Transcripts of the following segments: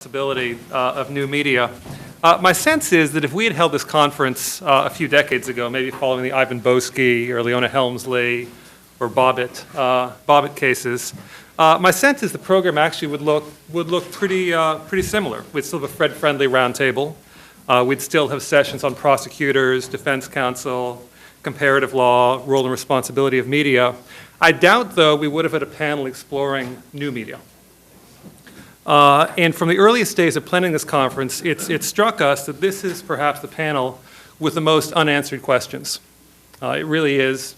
Responsibility of new media. My sense is that if we had held this conference a few decades ago, maybe following the Ivan Boesky or Leona Helmsley or Bobbitt cases, my sense is the program actually would look pretty similar. We'd still have a Fred-friendly roundtable. We'd still have sessions on prosecutors, defense counsel, comparative law, role and responsibility of media. I doubt, though, we would have had a panel exploring new media. And from the earliest days of planning this conference, it struck us that this is perhaps the panel with the most unanswered questions. It really is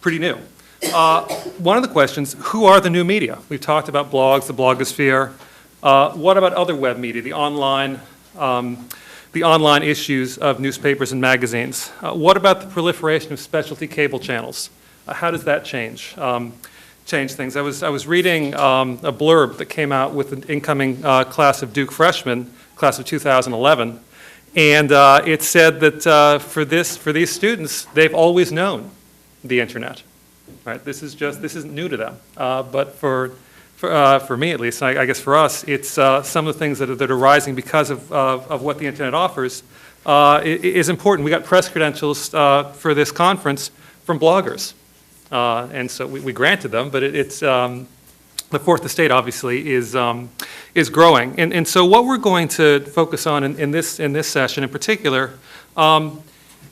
pretty new. One of the questions, who are the new media? We've talked about blogs, the blogosphere. What about other web media, the online issues of newspapers and magazines? What about the proliferation of specialty cable channels? How does that change things? I was reading a blurb that came out with the incoming class of Duke freshmen, class of 2011, and it said that for these students, they've always known the internet. Right? This isn't new to them, but for me at least, I guess for us, it's some of the things that are rising because of what the internet offers is important. We got press credentials for this conference from bloggers. And so we granted them, but it's the fourth estate obviously is growing, and so what we're going to focus on in this session in particular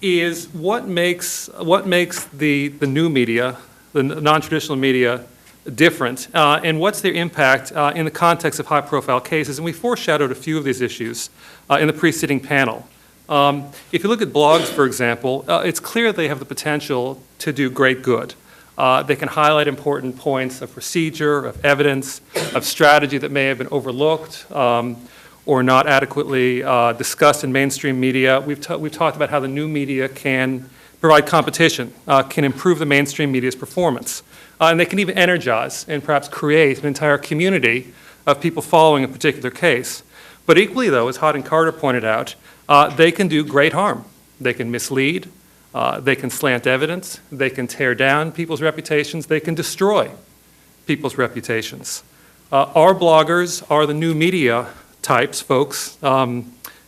is what makes the new media, the non-traditional media, different, and what's their impact in the context of high-profile cases. And we foreshadowed a few of these issues in the preceding panel. If you look at blogs, for example, it's clear they have the potential to do great good. They can highlight important points of procedure, of evidence, of strategy that may have been overlooked or not adequately discussed in mainstream media. We've talked about how the new media can provide competition, can improve the mainstream media's performance, and they can even energize and perhaps create an entire community of people following a particular case. But equally, though, as Hod and Carter pointed out, they can do great harm. They can mislead. They can slant evidence. They can tear down people's reputations. They can destroy people's reputations. Our bloggers are the new media types, folks,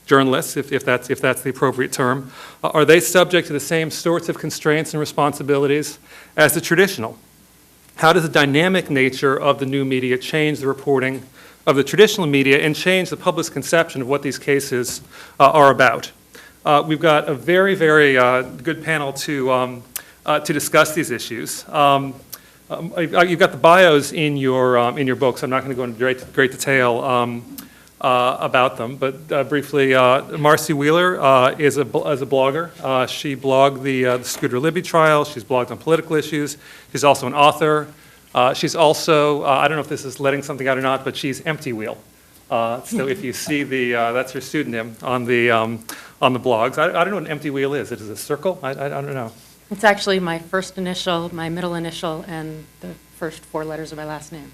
journalists, if that's the appropriate term. Are they subject to the same sorts of constraints and responsibilities as the traditional? How does the dynamic nature of the new media change the reporting of the traditional media and change the public's conception of what these cases are about? We've got a very, very good panel to discuss these issues. You've got the bios in your books. I'm not going to go into great detail about them, but briefly, Marcy Wheeler is a blogger. She blogged the Scooter Libby trial. She's blogged on political issues. She's also an author. She's also, I don't know if this is letting something out or not, but she's Empty Wheel. So if you see that's her pseudonym on the blogs. I don't know what an empty wheel is. It is a circle? I don't know. It's actually my first initial, my middle initial, and the first four letters of my last name.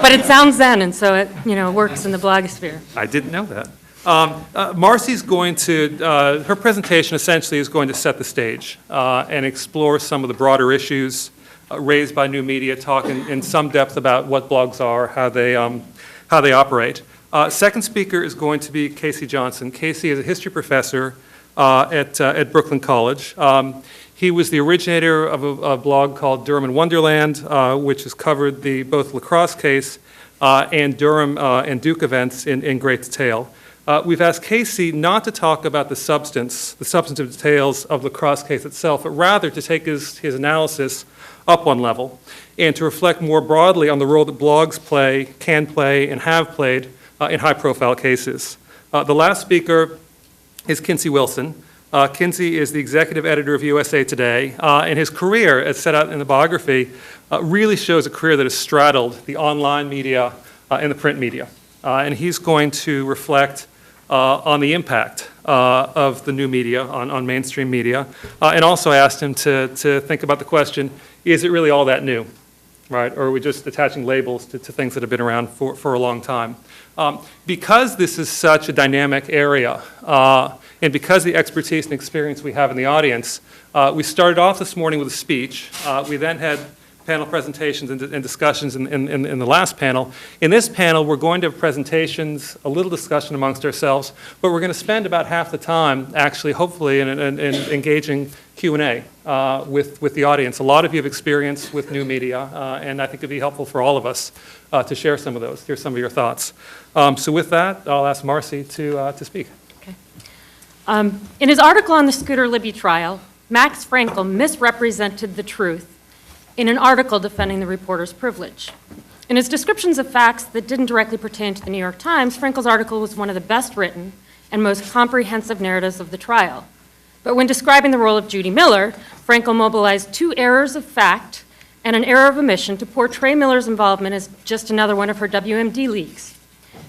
But it sounds Zen, and so it works in the blogosphere. I didn't know that. Marcy's going to, her presentation essentially is going to set the stage and explore some of the broader issues raised by new media, talk in some depth about what blogs are, how they operate. Second speaker is going to be Casey Johnson. Casey is a history professor at Brooklyn College. He was the originator of a blog called Durham in Wonderland, which has covered the both lacrosse case and Durham and Duke events in great detail. We've asked Casey not to talk about the substantive details of the lacrosse case itself, but rather to take his analysis up one level and to reflect more broadly on the role that blogs can play, and have played in high-profile cases. The last speaker is Kinsey Wilson. Kinsey is the executive editor of USA Today, and his career, as set out in the biography, really shows a career that has straddled the online media and the print media. And he's going to reflect on the impact of the new media on mainstream media, and also asked him to think about the question, is it really all that new, right? Or are we just attaching labels to things that have been around for a long time? Because this is such a dynamic area, and because the expertise and experience we have in the audience, we started off this morning with a speech. We then had panel presentations and discussions in the last panel. In this panel, we're going to have presentations, a little discussion amongst ourselves, but we're going to spend about half the time, actually, hopefully, in engaging Q&A with the audience. A lot of you have experience with new media, and I think it'd be helpful for all of us to share some of those, hear some of your thoughts. So with that, I'll ask Marcy to speak. Okay. In his article on the Scooter Libby trial, Max Frankel misrepresented the truth in an article defending the reporter's privilege. In his descriptions of facts that didn't directly pertain to the New York Times, Frankel's article was one of the best written and most comprehensive narratives of the trial. But when describing the role of Judy Miller, Frankel mobilized two errors of fact and an error of omission to portray Miller's involvement as just another one of her WMD leaks.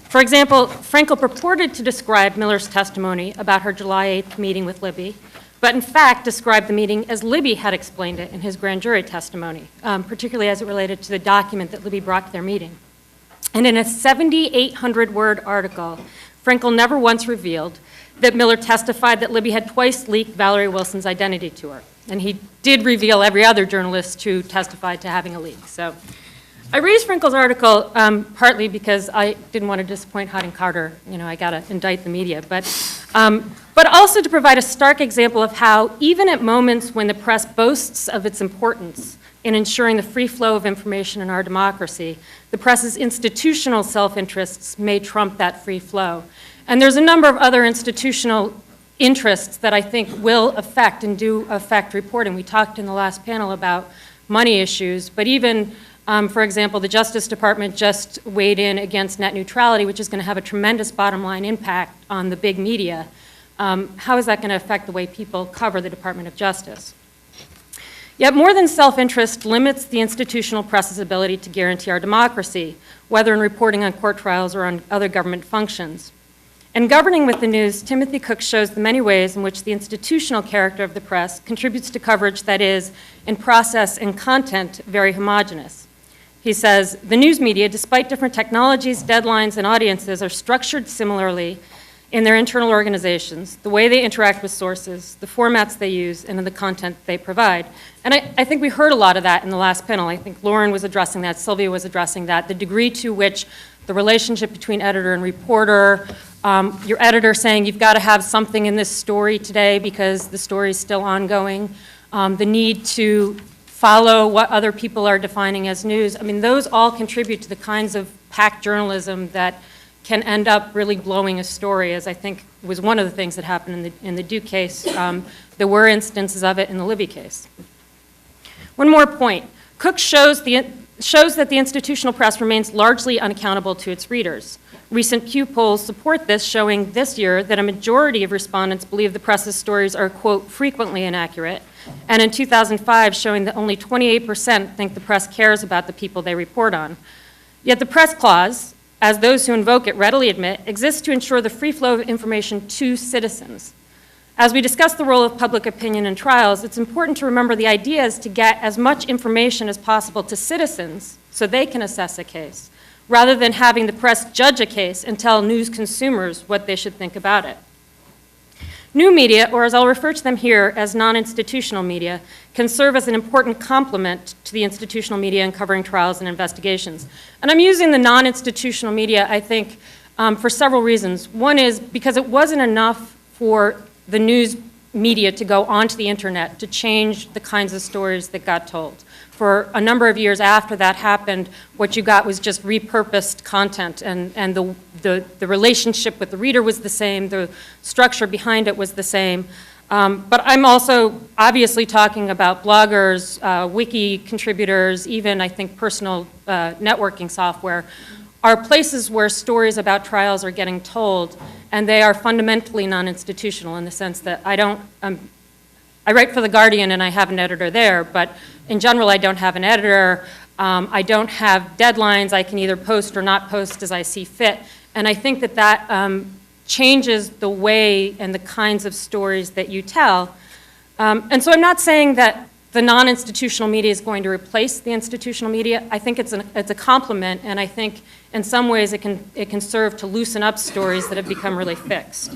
For example, Frankel purported to describe Miller's testimony about her July 8th meeting with Libby, but in fact described the meeting as Libby had explained it in his grand jury testimony, particularly as it related to the document that Libby brought to their meeting. And in a 7,800-word article, Frankel never once revealed that Miller testified that Libby had twice leaked Valerie Wilson's identity to her. And he did reveal every other journalist who testified to having a leak. So I raised Frankel's article partly because I didn't want to disappoint Harding Carter. You know, I got to indict the media. But also to provide a stark example of how, even at moments when the press boasts of its importance in ensuring the free flow of information in our democracy, the press's institutional self-interests may trump that free flow. And there's a number of other institutional interests that I think will affect and do affect reporting. We talked in the last panel about money issues, but even, for example, the Justice Department just weighed in against net neutrality, which is going to have a tremendous bottom line impact on the big media. How is that going to affect the way people cover the Department of Justice? Yet more than self-interest limits the institutional press's ability to guarantee our democracy, whether in reporting on court trials or on other government functions. In Governing with the News, Timothy Cook shows the many ways in which the institutional character of the press contributes to coverage that is, in process and content, very homogeneous. He says, the news media, despite different technologies, deadlines, and audiences, are structured similarly in their internal organizations, the way they interact with sources, the formats they use, and in the content they provide. And I think we heard a lot of that in the last panel. I think Lauren was addressing that, Sylvia was addressing that, the degree to which the relationship between editor and reporter, your editor saying you've got to have something in this story today because the story is still ongoing, the need to follow what other people are defining as news. I mean, those all contribute to the kinds of packed journalism that can end up really blowing a story, as I think was one of the things that happened in the Duke case. There were instances of it in the Libby case. One more point. Cook shows that the institutional press remains largely unaccountable to its readers. Recent Pew polls support this, showing this year that a majority of respondents believe the press's stories are, quote, frequently inaccurate, and in 2005 showing that only 28% think the press cares about the people they report on. Yet the press clause, as those who invoke it readily admit, exists to ensure the free flow of information to citizens. As we discuss the role of public opinion in trials, it's important to remember the idea is to get as much information as possible to citizens so they can assess a case, rather than having the press judge a case and tell news consumers what they should think about it. New media, or as I'll refer to them here as non-institutional media, can serve as an important complement to the institutional media in covering trials and investigations. And I'm using the non-institutional media, I think, for several reasons. One is because it wasn't enough for the news media to go onto the internet to change the kinds of stories that got told. For a number of years after that happened, what you got was just repurposed content, and the relationship with the reader was the same, the structure behind it was the same. But I'm also obviously talking about bloggers, wiki contributors, even I think personal networking software, are places where stories about trials are getting told, and they are fundamentally non-institutional in the sense that I write for The Guardian and I have an editor there, but in general I don't have an editor. I don't have deadlines. I can either post or not post as I see fit. And I think that changes the way and the kinds of stories that you tell. And so I'm not saying that the non-institutional media is going to replace the institutional media. I think it's a complement, and I think in some ways it can serve to loosen up stories that have become really fixed.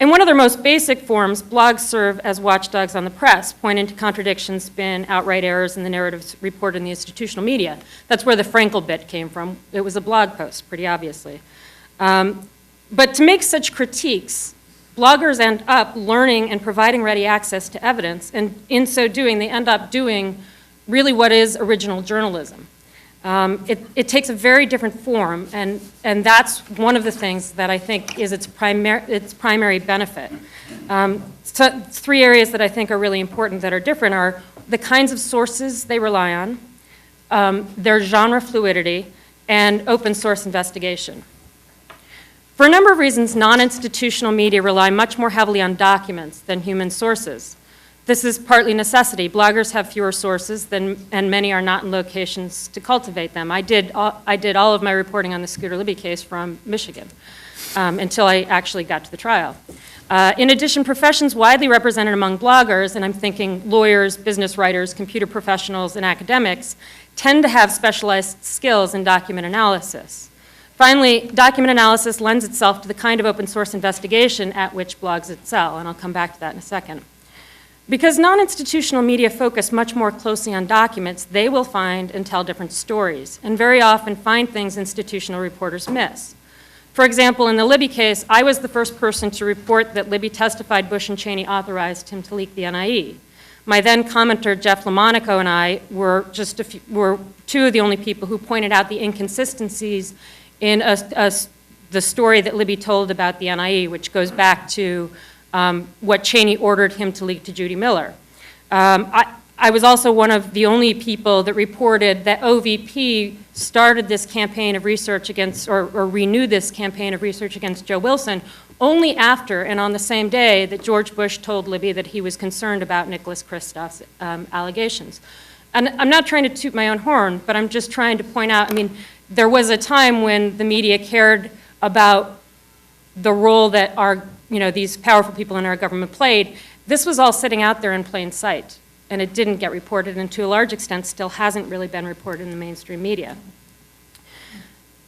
In one of their most basic forms, blogs serve as watchdogs on the press, pointing to contradictions, spin, outright errors in the narratives reported in the institutional media. That's where the Frankel bit came from. It was a blog post, pretty obviously. But to make such critiques, bloggers end up learning and providing ready access to evidence, and in so doing, they end up doing really what is original journalism. It takes a very different form, and that's one of the things that I think is its primary benefit. So 3 areas that I think are really important that are different are the kinds of sources they rely on, their genre fluidity, and open source investigation. For a number of reasons, non-institutional media rely much more heavily on documents than human sources. This is partly necessity. Bloggers have fewer sources and many are not in locations to cultivate them. I did all of my reporting on the Scooter Libby case from Michigan until I actually got to the trial. In addition, professions widely represented among bloggers, and I'm thinking lawyers, business writers, computer professionals, and academics, tend to have specialized skills in document analysis. Finally, document analysis lends itself to the kind of open source investigation at which blogs excel, and I'll come back to that in a second. Because non-institutional media focus much more closely on documents, they will find and tell different stories, and very often find things institutional reporters miss. For example, in the Libby case, I was the first person to report that Libby testified Bush and Cheney authorized him to leak the NIE. My then commenter, Jeff LaMonaco, and I were 2 of the only people who pointed out the inconsistencies in the story that Libby told about the NIE, which goes back to what Cheney ordered him to leak to Judy Miller. I was also one of the only people that reported that OVP started this campaign of research against, or renewed this campaign of research against Joe Wilson only after and on the same day that George Bush told Libby that he was concerned about Nicholas Kristof's allegations. And I'm not trying to toot my own horn, but I'm just trying to point out, I mean, there was a time when the media cared about the role that these powerful people in our government played. This was all sitting out there in plain sight, and it didn't get reported, and to a large extent still hasn't really been reported in the mainstream media.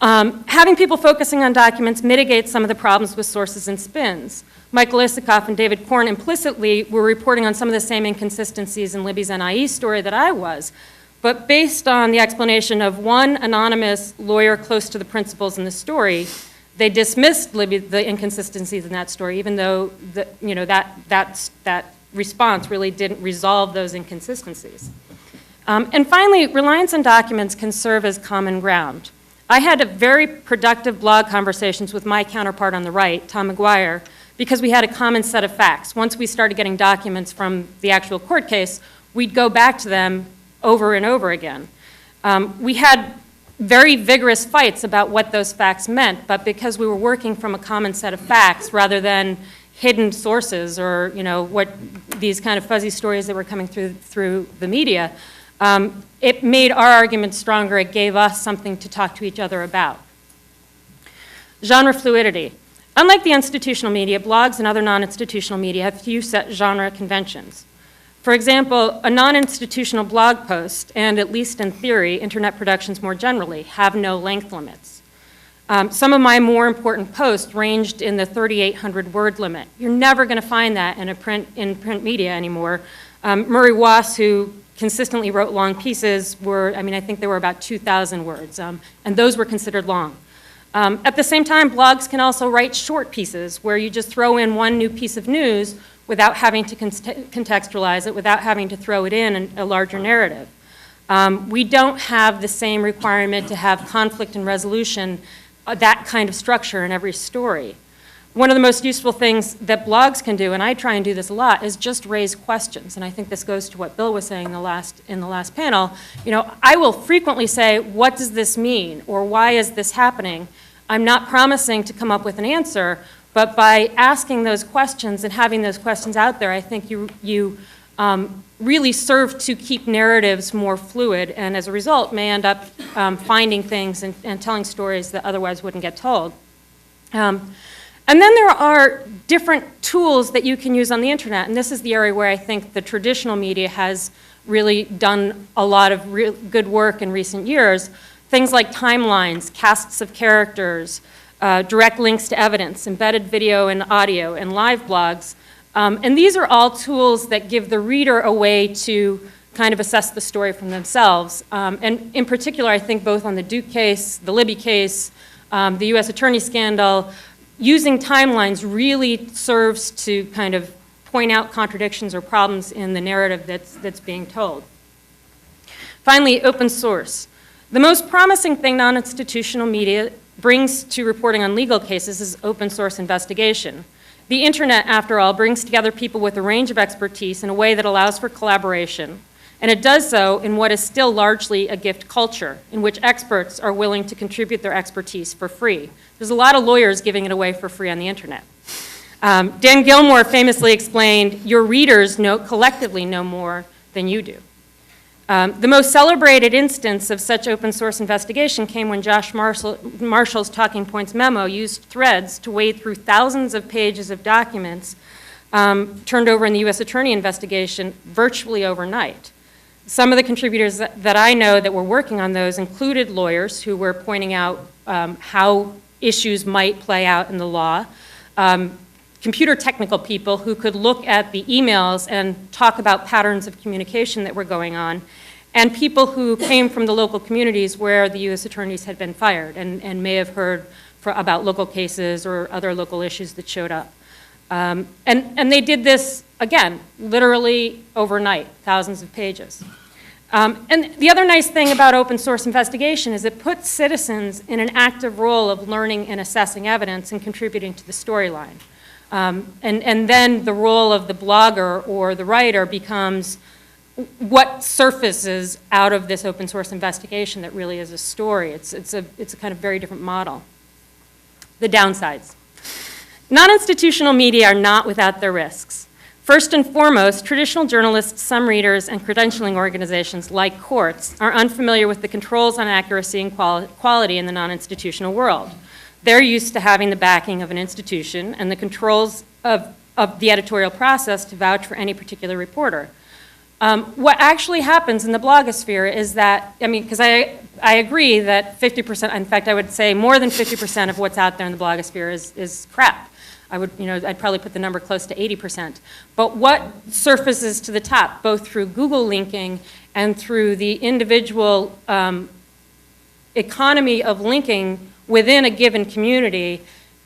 Having people focusing on documents mitigates some of the problems with sources and spins. Michael Isikoff and David Korn implicitly were reporting on some of the same inconsistencies in Libby's NIE story that I was, but based on the explanation of one anonymous lawyer close to the principals in the story, they dismissed the inconsistencies in that story, even though that response really didn't resolve those inconsistencies. And finally, reliance on documents can serve as common ground. I had a very productive blog conversations with my counterpart on the right, Tom McGuire, because we had a common set of facts. Once we started getting documents from the actual court case, we'd go back to them over and over again. We had very vigorous fights about what those facts meant, but because we were working from a common set of facts rather than hidden sources or what these kind of fuzzy stories that were coming through the media, it made our argument stronger. It gave us something to talk to each other about. Genre fluidity. Unlike the institutional media, blogs and other non-institutional media have few set genre conventions. For example, a non-institutional blog post, and at least in theory, internet productions more generally, have no length limits. Some of my more important posts ranged in the 3,800 word limit. You're never going to find that in print media anymore. Murray Wass, who consistently wrote long pieces, I think there were about 2,000 words, and those were considered long. At the same time, blogs can also write short pieces where you just throw in one new piece of news without having to contextualize it, without having to throw it in a larger narrative. We don't have the same requirement to have conflict and resolution, that kind of structure in every story. One of the most useful things that blogs can do, and I try and do this a lot, is just raise questions. And I think this goes to what Bill was saying in the last panel. I will frequently say, what does this mean? Or why is this happening? I'm not promising to come up with an answer, but by asking those questions and having those questions out there, I think you really serve to keep narratives more fluid, and as a result may end up finding things and telling stories that otherwise wouldn't get told. And then there are different tools that you can use on the internet, and this is the area where I think the traditional media has really done a lot of good work in recent years. Things like timelines, casts of characters, direct links to evidence, embedded video and audio, and live blogs. And these are all tools that give the reader a way to kind of assess the story for themselves. And in particular, I think both on the Duke case, the Libby case, the U.S. Attorney scandal, using timelines really serves to kind of point out contradictions or problems in the narrative that's being told. Finally, open source. The most promising thing non-institutional media brings to reporting on legal cases is open source investigation. The internet, after all, brings together people with a range of expertise in a way that allows for collaboration. And it does so in what is still largely a gift culture, in which experts are willing to contribute their expertise for free. There's a lot of lawyers giving it away for free on the internet. Dan Gilmore famously explained, your readers collectively know more than you do. The most celebrated instance of such open source investigation came when Josh Marshall's Talking Points memo used threads to wade through thousands of pages of documents turned over in the U.S. Attorney investigation virtually overnight. Some of the contributors that I know that were working on those included lawyers who were pointing out how issues might play out in the law, computer technical people who could look at the emails and talk about patterns of communication that were going on, and people who came from the local communities where the U.S. attorneys had been fired and may have heard about local cases or other local issues that showed up. And they did this, again, literally overnight, thousands of pages. And the other nice thing about open source investigation is it puts citizens in an active role of learning and assessing evidence and contributing to the storyline. And then the role of the blogger or the writer becomes what surfaces out of this open source investigation that really is a story. It's a kind of very different model. The downsides. Non-institutional media are not without their risks. First and foremost, traditional journalists, some readers, and credentialing organizations like courts are unfamiliar with the controls on accuracy and quality in the non-institutional world. They're used to having the backing of an institution and the controls of the editorial process to vouch for any particular reporter. What actually happens in the blogosphere is that, because I agree that 50%, in fact, I would say more than 50% of what's out there in the blogosphere is crap. I'd probably put the number close to 80%. But what surfaces to the top, both through Google linking and through the individual economy of linking within a given community,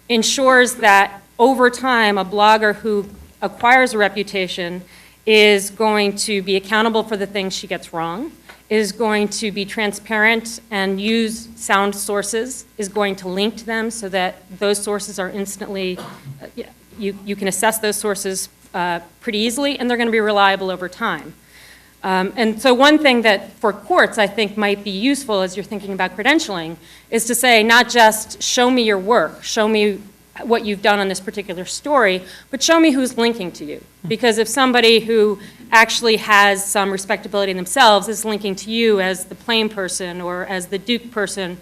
ensures that over time, a blogger who acquires a reputation is going to be accountable for the things she gets wrong, is going to be transparent and use sound sources, is going to link to them so that those sources are instantly, you can assess those sources pretty easily, and they're going to be reliable over time. And so one thing that for courts I think might be useful as you're thinking about credentialing is to say not just show me your work, show me what you've done on this particular story, but show me who's linking to you. Because if somebody who actually has some respectability in themselves is linking to you as the plain person or as the Duke person,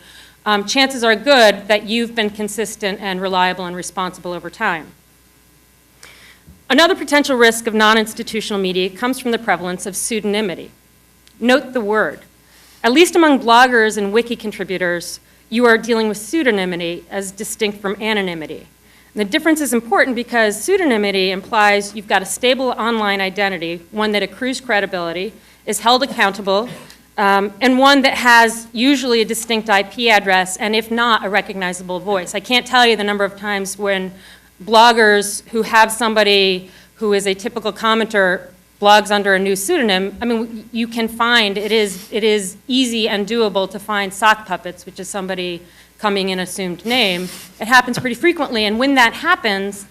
chances are good that you've been consistent and reliable and responsible over time. Another potential risk of non-institutional media comes from the prevalence of pseudonymity. Note the word. At least among bloggers and wiki contributors, you are dealing with pseudonymity as distinct from anonymity. And the difference is important because pseudonymity implies you've got a stable online identity, one that accrues credibility, is held accountable, and one that has usually a distinct IP address, and if not, a recognizable voice. I can't tell you the number of times when bloggers who have somebody who is a typical commenter blogs under a new pseudonym. You can find, it is easy and doable to find sock puppets, which is somebody coming in assumed name. It happens pretty frequently, and when that happens,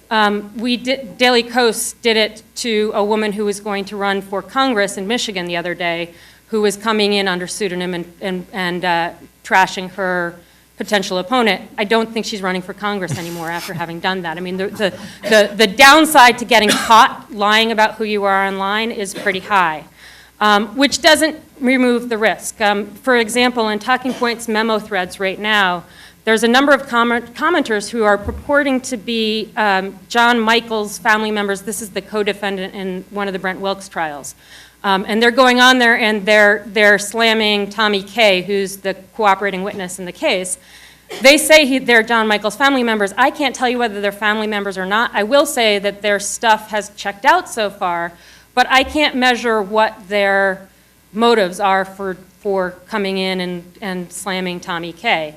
Daily Kos did it to a woman who was going to run for Congress in Michigan the other day, who was coming in under pseudonym and trashing her potential opponent. I don't think she's running for Congress anymore after having done that. The downside to getting caught lying about who you are online is pretty high, which doesn't remove the risk. For example, in Talking Points memo threads right now, there's a number of commenters who are purporting to be John Michael's family members. This is the co-defendant in one of the Brent Wilkes trials. And they're going on there and they're slamming Tommy K., who's the cooperating witness in the case. They say they're John Michael's family members. I can't tell you whether they're family members or not. I will say that their stuff has checked out so far, but I can't measure what their motives are for coming in and slamming Tommy K.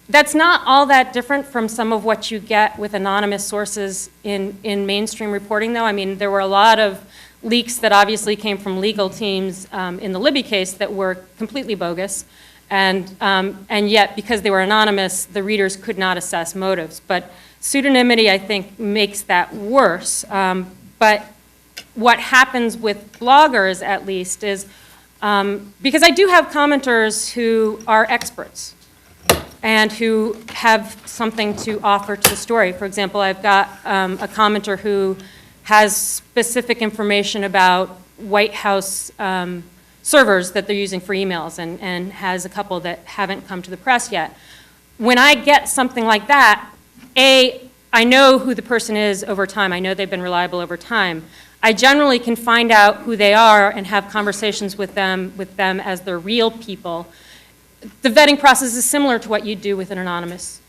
That's not all that different from some of what you get with anonymous sources in mainstream reporting, though. I mean, there were a lot of leaks that obviously came from legal teams in the Libby case that were completely bogus. And yet, because they were anonymous, the readers could not assess motives. But pseudonymity, I think, makes that worse. But what happens with bloggers, at least, is because I do have commenters who are experts and who have something to offer to the story. For example, I've got a commenter who has specific information about White House servers that they're using for emails and has a couple that haven't come to the press yet. When I get something like that, I know who the person is over time. I know they've been reliable over time. I generally can find out who they are and have conversations with them as they're real people. The vetting process is similar to what you do with an anonymous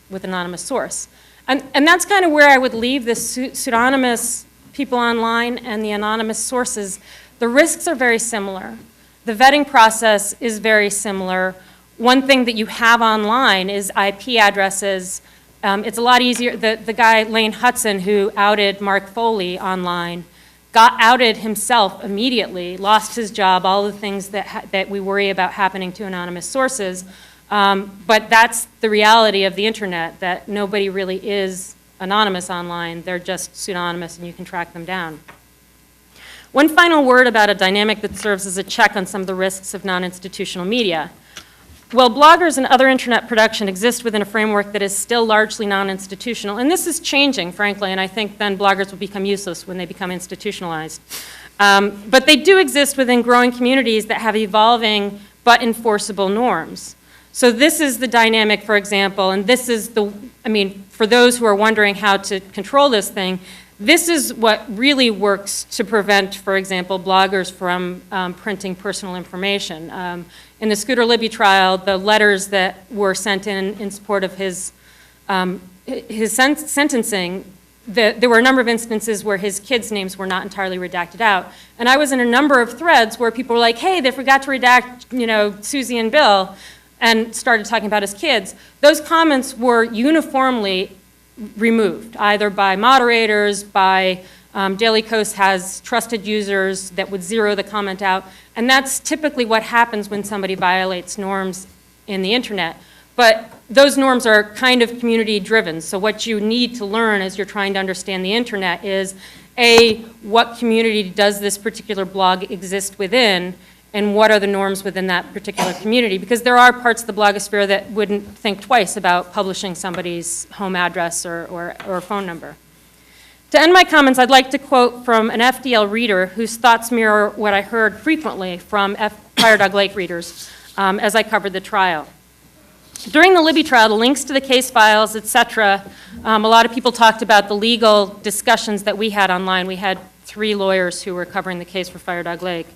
source. And that's kind of where I would leave the pseudonymous people online and the anonymous sources. The risks are very similar. The vetting process is very similar. One thing that you have online is IP addresses. It's a lot easier. The guy, Lane Hudson, who outed Mark Foley online, got outed himself immediately, lost his job, all the things that we worry about happening to anonymous sources. But that's the reality of the internet, that nobody really is anonymous online. They're just pseudonymous, and you can track them down. One final word about a dynamic that serves as a check on some of the risks of non-institutional media. Well, bloggers and other internet production exist within a framework that is still largely non-institutional, and this is changing, frankly, and I think then bloggers will become useless when they become institutionalized. But they do exist within growing communities that have evolving but enforceable norms. So this is the dynamic, for example, and this is for those who are wondering how to control this thing, this is what really works to prevent, for example, bloggers from printing personal information. In the Scooter Libby trial, the letters that were sent in support of his sentencing, there were a number of instances where his kids' names were not entirely redacted out. And I was in a number of threads where people were like, hey, they forgot to redact, Susie and Bill, and started talking about his kids. Those comments were uniformly removed, either by moderators, by Daily Kos has trusted users that would zero the comment out, and that's typically what happens when somebody violates norms in the internet. But those norms are kind of community driven, so what you need to learn as you're trying to understand the internet is, A, what community does this particular blog exist within, and what are the norms within that particular community? Because there are parts of the blogosphere that wouldn't think twice about publishing somebody's home address or phone number. To end my comments, I'd like to quote from an FDL reader whose thoughts mirror what I heard frequently from Fire Dog Lake readers as I covered the trial. During the Libby trial, the links to the case files, et cetera, a lot of people talked about the legal discussions that we had online. We had 3 lawyers who were covering the case for Fire Dog Lake.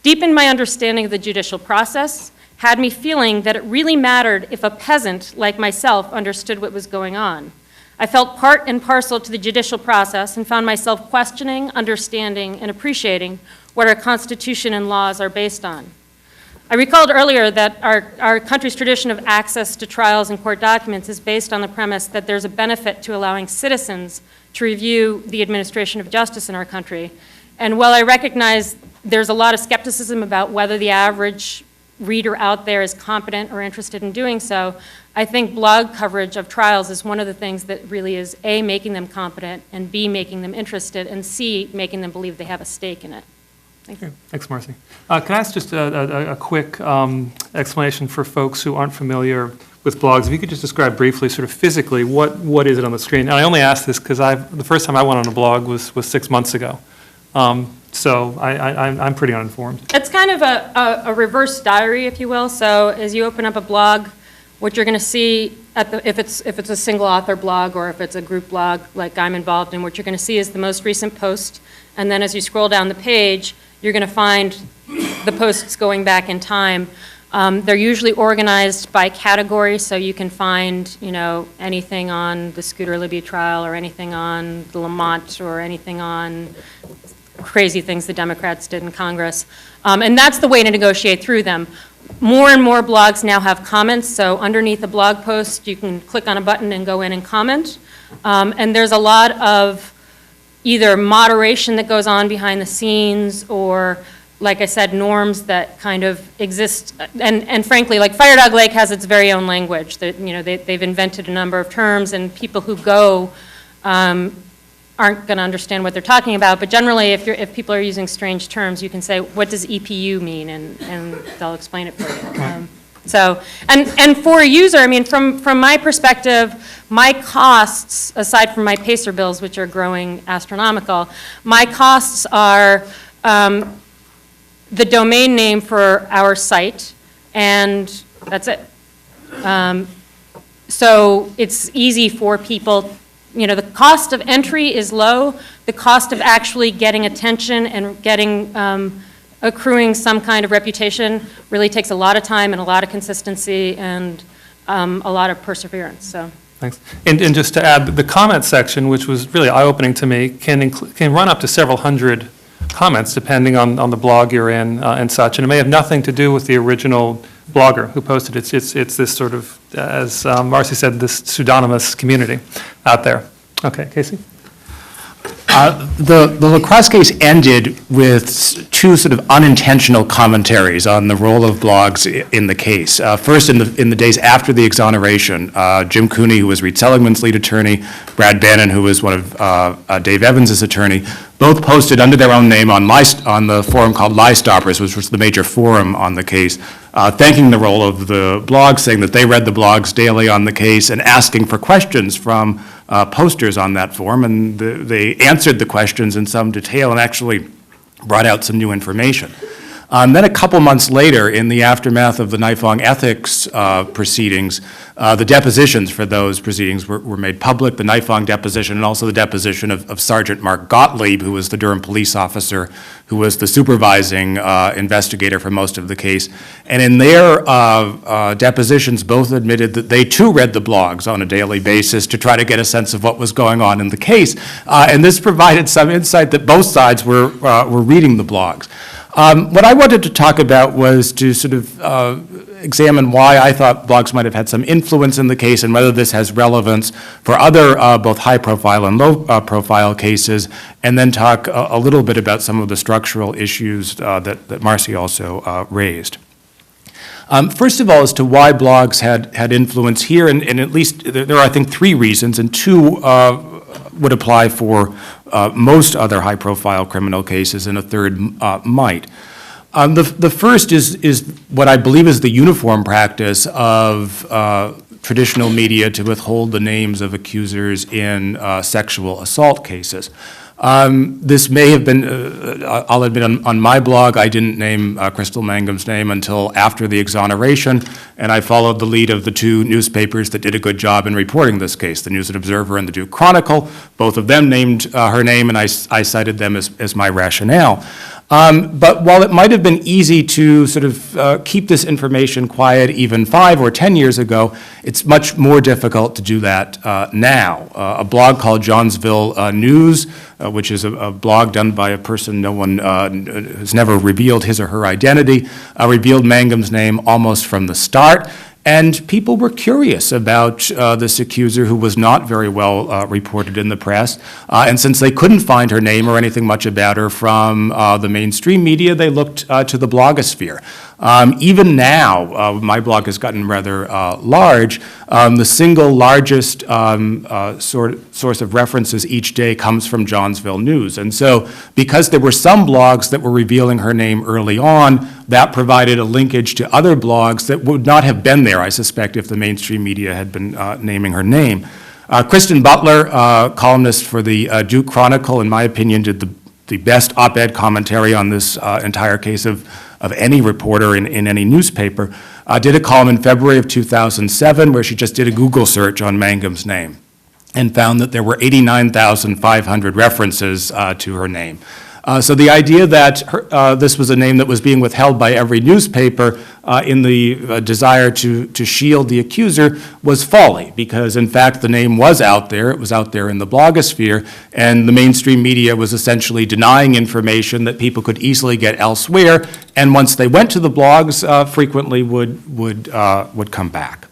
Deepened my understanding of the judicial process, had me feeling that it really mattered if a peasant like myself understood what was going on. I felt part and parcel to the judicial process and found myself questioning, understanding, and appreciating what our Constitution and laws are based on. I recalled earlier that our country's tradition of access to trials and court documents is based on the premise that there's a benefit to allowing citizens to review the administration of justice in our country. And while I recognize there's a lot of skepticism about whether the average reader out there is competent or interested in doing so, I think blog coverage of trials is one of the things that really is A, making them competent, and B, making them interested, and C, making them believe they have a stake in it. Thank you. Thanks, Marcy. Can I ask just a quick explanation for folks who aren't familiar with blogs? If you could just describe briefly, sort of physically, what is it on the screen? And I only ask this because the first time I went on a blog was 6 months ago. So I'm pretty uninformed. It's kind of a reverse diary, if you will. So as you open up a blog, what you're going to see, if it's a single author blog or if it's a group blog like I'm involved in, what you're going to see is the most recent post. And then as you scroll down the page, you're going to find the posts going back in time. They're usually organized by category, so you can find, anything on the Scooter Libby trial or anything on the Lamont or anything on crazy things the Democrats did in Congress. And that's the way to negotiate through them. More and more blogs now have comments, so underneath a blog post, you can click on a button and go in and comment. And there's a lot of either moderation that goes on behind the scenes or, like I said, norms that kind of exist. And frankly, like Fire Dog Lake has its very own language. That, they've invented a number of terms, and people who go aren't going to understand what they're talking about. But generally, if people are using strange terms, you can say, what does EPU mean? And they'll explain it for you. And for a user, I mean, from my perspective, my costs, aside from my Pacer bills, which are growing astronomical, my costs are the domain name for our site, and that's it. So it's easy for people, the cost of entry is low. The cost of actually getting attention and getting accruing some kind of reputation really takes a lot of time and a lot of consistency and a lot of perseverance. So. Thanks. And just to add, the comment section, which was really eye-opening to me, can run up to several hundred comments depending on the blog you're in and such. And it may have nothing to do with the original blogger who posted it. It's this sort of, as Marcy said, this pseudonymous community out there. Okay, Casey? The LaCrosse case ended with two sort of unintentional commentaries on the role of blogs in the case. First, in the days after the exoneration, Jim Cooney, who was Reed Seligman's lead attorney, Brad Bannon, who was one of Dave Evans's attorney, both posted under their own name on the forum called Lie Stoppers, which was the major forum on the case, thanking the role of the blogs, saying that they read the blogs daily on the case, and asking for questions from posters on that forum, and they answered the questions in some detail and actually brought out some new information. Then a couple months later, in the aftermath of the Nifong ethics proceedings, the depositions for those proceedings were made public, the Nifong deposition and also the deposition of Sergeant Mark Gottlieb, who was the Durham police officer, who was the supervising investigator for most of the case. And in their depositions, both admitted that they too read the blogs on a daily basis to try to get a sense of what was going on in the case. And this provided some insight that both sides were reading the blogs. What I wanted to talk about was to sort of examine why I thought blogs might have had some influence in the case and whether this has relevance for other both high-profile and low-profile cases, and then talk a little bit about some of the structural issues that Marcy also raised. First of all, as to why blogs had influence here, and at least there are, I think, three reasons, and two would apply for most other high-profile criminal cases, and a third might. The first is what I believe is the uniform practice of traditional media to withhold the names of accusers in sexual assault cases. This may have been, I'll admit, on my blog, I didn't name Crystal Mangum's name until after the exoneration, and I followed the lead of the two newspapers that did a good job in reporting this case, the News and Observer and the Duke Chronicle. Both of them named her name, and I cited them as my rationale. But while it might have been easy to sort of keep this information quiet even 5 or 10 years ago, it's much more difficult to do that now. A blog called Johnsville News, which is a blog done by a person no one has never revealed his or her identity, revealed Mangum's name almost from the start. And people were curious about this accuser who was not very well reported in the press. And since they couldn't find her name or anything much about her from the mainstream media, they looked to the blogosphere. Even now, my blog has gotten rather large. The single largest source of references each day comes from Johnsville News. And so because there were some blogs that were revealing her name early on, that provided a linkage to other blogs that would not have been there, I suspect, if the mainstream media had been naming her name. Kristen Butler, columnist for the Duke Chronicle, in my opinion, did the best op-ed commentary on this entire case of any reporter in any newspaper, did a column in February of 2007 where she just did a Google search on Mangum's name and found that there were 89,500 references to her name. So the idea that this was a name that was being withheld by every newspaper in the desire to shield the accuser was folly, because in fact the name was out there, it was out there in the blogosphere, and the mainstream media was essentially denying information that people could easily get elsewhere, and once they went to the blogs, frequently would come back.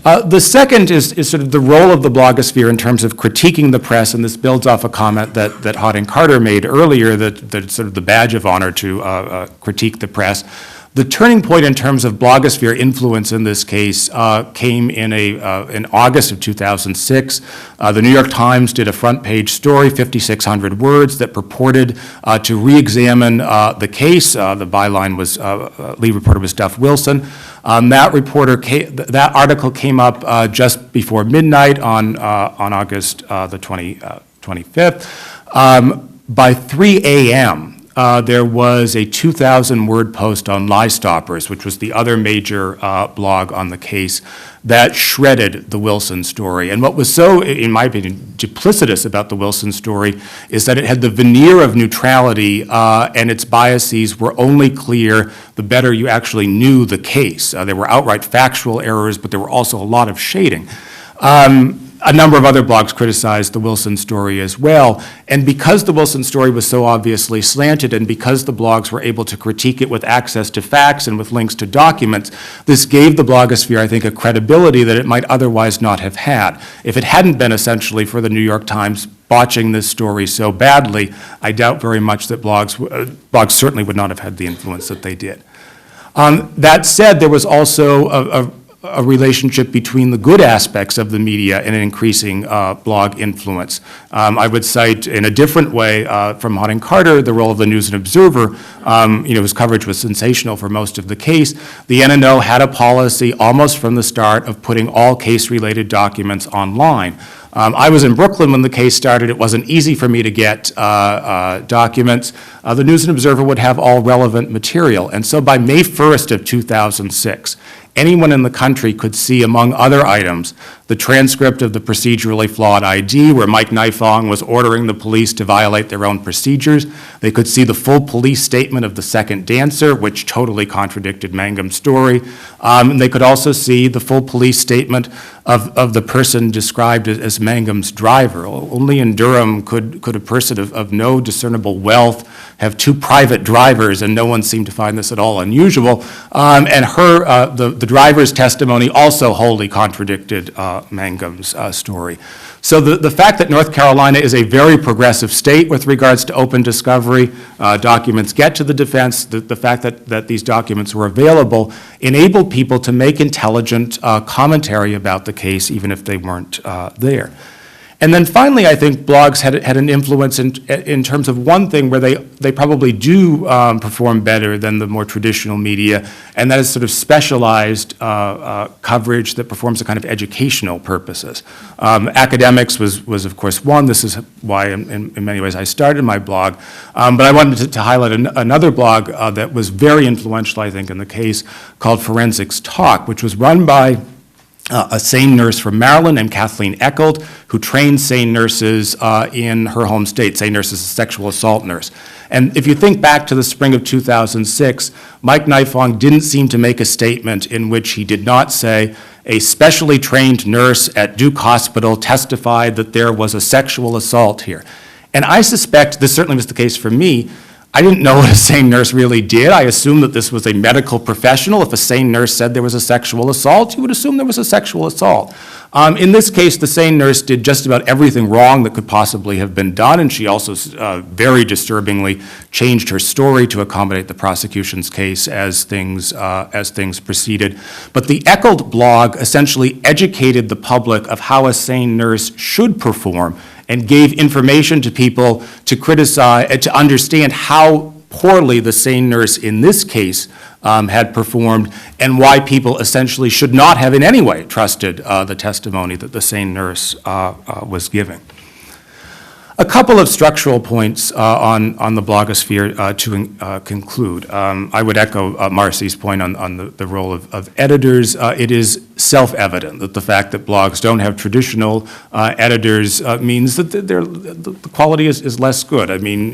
The second is sort of the role of the blogosphere in terms of critiquing the press, and this builds off a comment that Harding Carter made earlier, that it's sort of the badge of honor to critique the press. The turning point in terms of blogosphere influence in this case came in August of 2006. The New York Times did a front page story, 5,600 words, that purported to re-examine the case. The byline was, lead reporter was Duff Wilson. That article came up just before midnight on August the 25th. By 3 a.m., there was a 2,000-word post on Lie Stoppers, which was the other major blog on the case, that shredded the Wilson story. And what was so, in my opinion, duplicitous about the Wilson story is that it had the veneer of neutrality, and its biases were only clear the better you actually knew the case. There were outright factual errors, but there were also a lot of shading. A number of other blogs criticized the Wilson story as well, and because the Wilson story was so obviously slanted, and because the blogs were able to critique it with access to facts and with links to documents, this gave the blogosphere, I think, a credibility that it might otherwise not have had. If it hadn't been essentially for the New York Times botching this story so badly, I doubt very much that blogs certainly would not have had the influence that they did. That said, there was also a relationship between the good aspects of the media and an increasing blog influence. I would cite in a different way from Harding Carter the role of the News and Observer. His coverage was sensational for most of the case. The NNO had a policy almost from the start of putting all case-related documents online. I was in Brooklyn when the case started. It wasn't easy for me to get documents. The News and Observer would have all relevant material. And so by May 1st of 2006, anyone in the country could see, among other items, the transcript of the procedurally flawed ID, where Mike Nifong was ordering the police to violate their own procedures. They could see the full police statement of the second dancer, which totally contradicted Mangum's story. And they could also see the full police statement of the person described as Mangum's driver. Only in Durham could a person of no discernible wealth have two private drivers, and no one seemed to find this at all unusual. And the driver's testimony also wholly contradicted Mangum's story. So the fact that North Carolina is a very progressive state with regards to open discovery, documents get to the defense, the fact that these documents were available enabled people to make intelligent commentary about the case, even if they weren't there. And then finally, I think blogs had an influence in terms of one thing where they probably do perform better than the more traditional media, and that is sort of specialized coverage that performs a kind of educational purposes. Academics was of course one. This is why in many ways I started my blog. But I wanted to highlight another blog that was very influential, I think, in the case, called Forensics Talk, which was run by a SANE nurse from Maryland named Kathleen Echold, who trained SANE nurses in her home state. SANE nurse is a sexual assault nurse. And if you think back to the spring of 2006, Mike Nifong didn't seem to make a statement in which he did not say, a specially trained nurse at Duke Hospital testified that there was a sexual assault here. And I suspect, this certainly was the case for me, I didn't know what a SANE nurse really did. I assumed that this was a medical professional. If a SANE nurse said there was a sexual assault, you would assume there was a sexual assault. In this case, the SANE nurse did just about everything wrong that could possibly have been done, and she also very disturbingly changed her story to accommodate the prosecution's case as things proceeded. But the Echold blog essentially educated the public of how a SANE nurse should perform, and gave information to people to criticize, to understand how poorly the SANE nurse in this case had performed, and why people essentially should not have in any way trusted the testimony that the SANE nurse was giving. A couple of structural points on the blogosphere to conclude. I would echo Marcy's point on the role of editors. It is self-evident that the fact that blogs don't have traditional editors means that the quality is less good. I mean,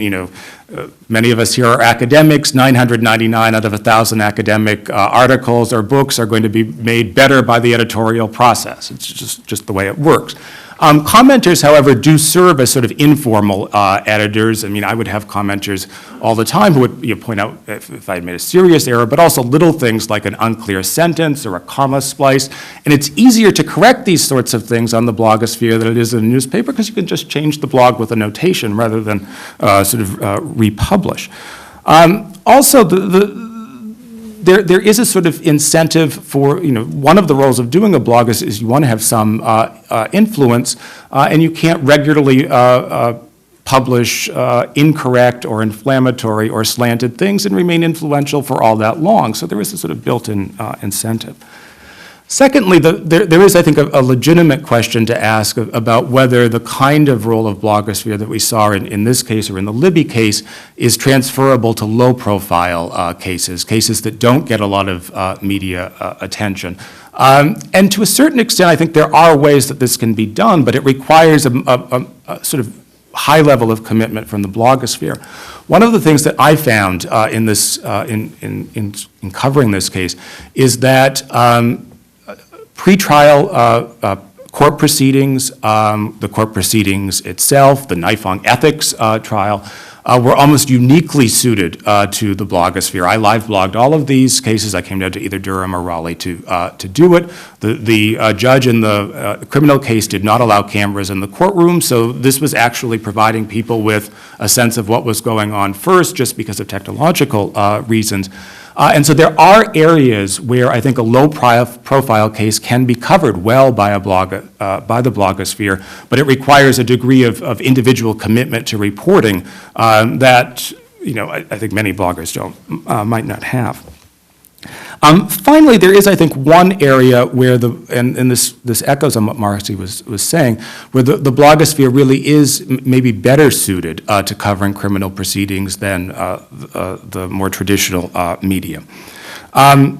many of us here are academics. 999 out of 1,000 academic articles or books are going to be made better by the editorial process. It's just the way it works. Commenters, however, do serve as sort of informal editors. I mean, I would have commenters all the time who would point out if I had made a serious error, but also little things like an unclear sentence or a comma splice. And it's easier to correct these sorts of things on the blogosphere than it is in a newspaper because you can just change the blog with a notation rather than republish. Also, there is a sort of incentive for, one of the roles of doing a blog is you want to have some influence, and you can't regularly publish incorrect or inflammatory or slanted things and remain influential for all that long. So there is a sort of built-in incentive. Secondly, there is, I think, a legitimate question to ask about whether the kind of role of blogosphere that we saw in this case or in the Libby case is transferable to low-profile cases that don't get a lot of media attention. And to a certain extent, I think there are ways that this can be done, but it requires a sort of high level of commitment from the blogosphere. One of the things that I found in this, in covering this case is that pretrial court proceedings, the court proceedings itself, the Nifong ethics trial, were almost uniquely suited to the blogosphere. I live blogged all of these cases. I came down to either Durham or Raleigh to do it. The judge in the criminal case did not allow cameras in the courtroom, so this was actually providing people with a sense of what was going on first, just because of technological reasons. And so there are areas where I think a low-profile case can be covered well by the blogosphere, but it requires a degree of individual commitment to reporting that I think many bloggers might not have. Finally, there is, I think, one area where and this echoes on what Marcy was saying, where the blogosphere really is maybe better suited to covering criminal proceedings than the more traditional media.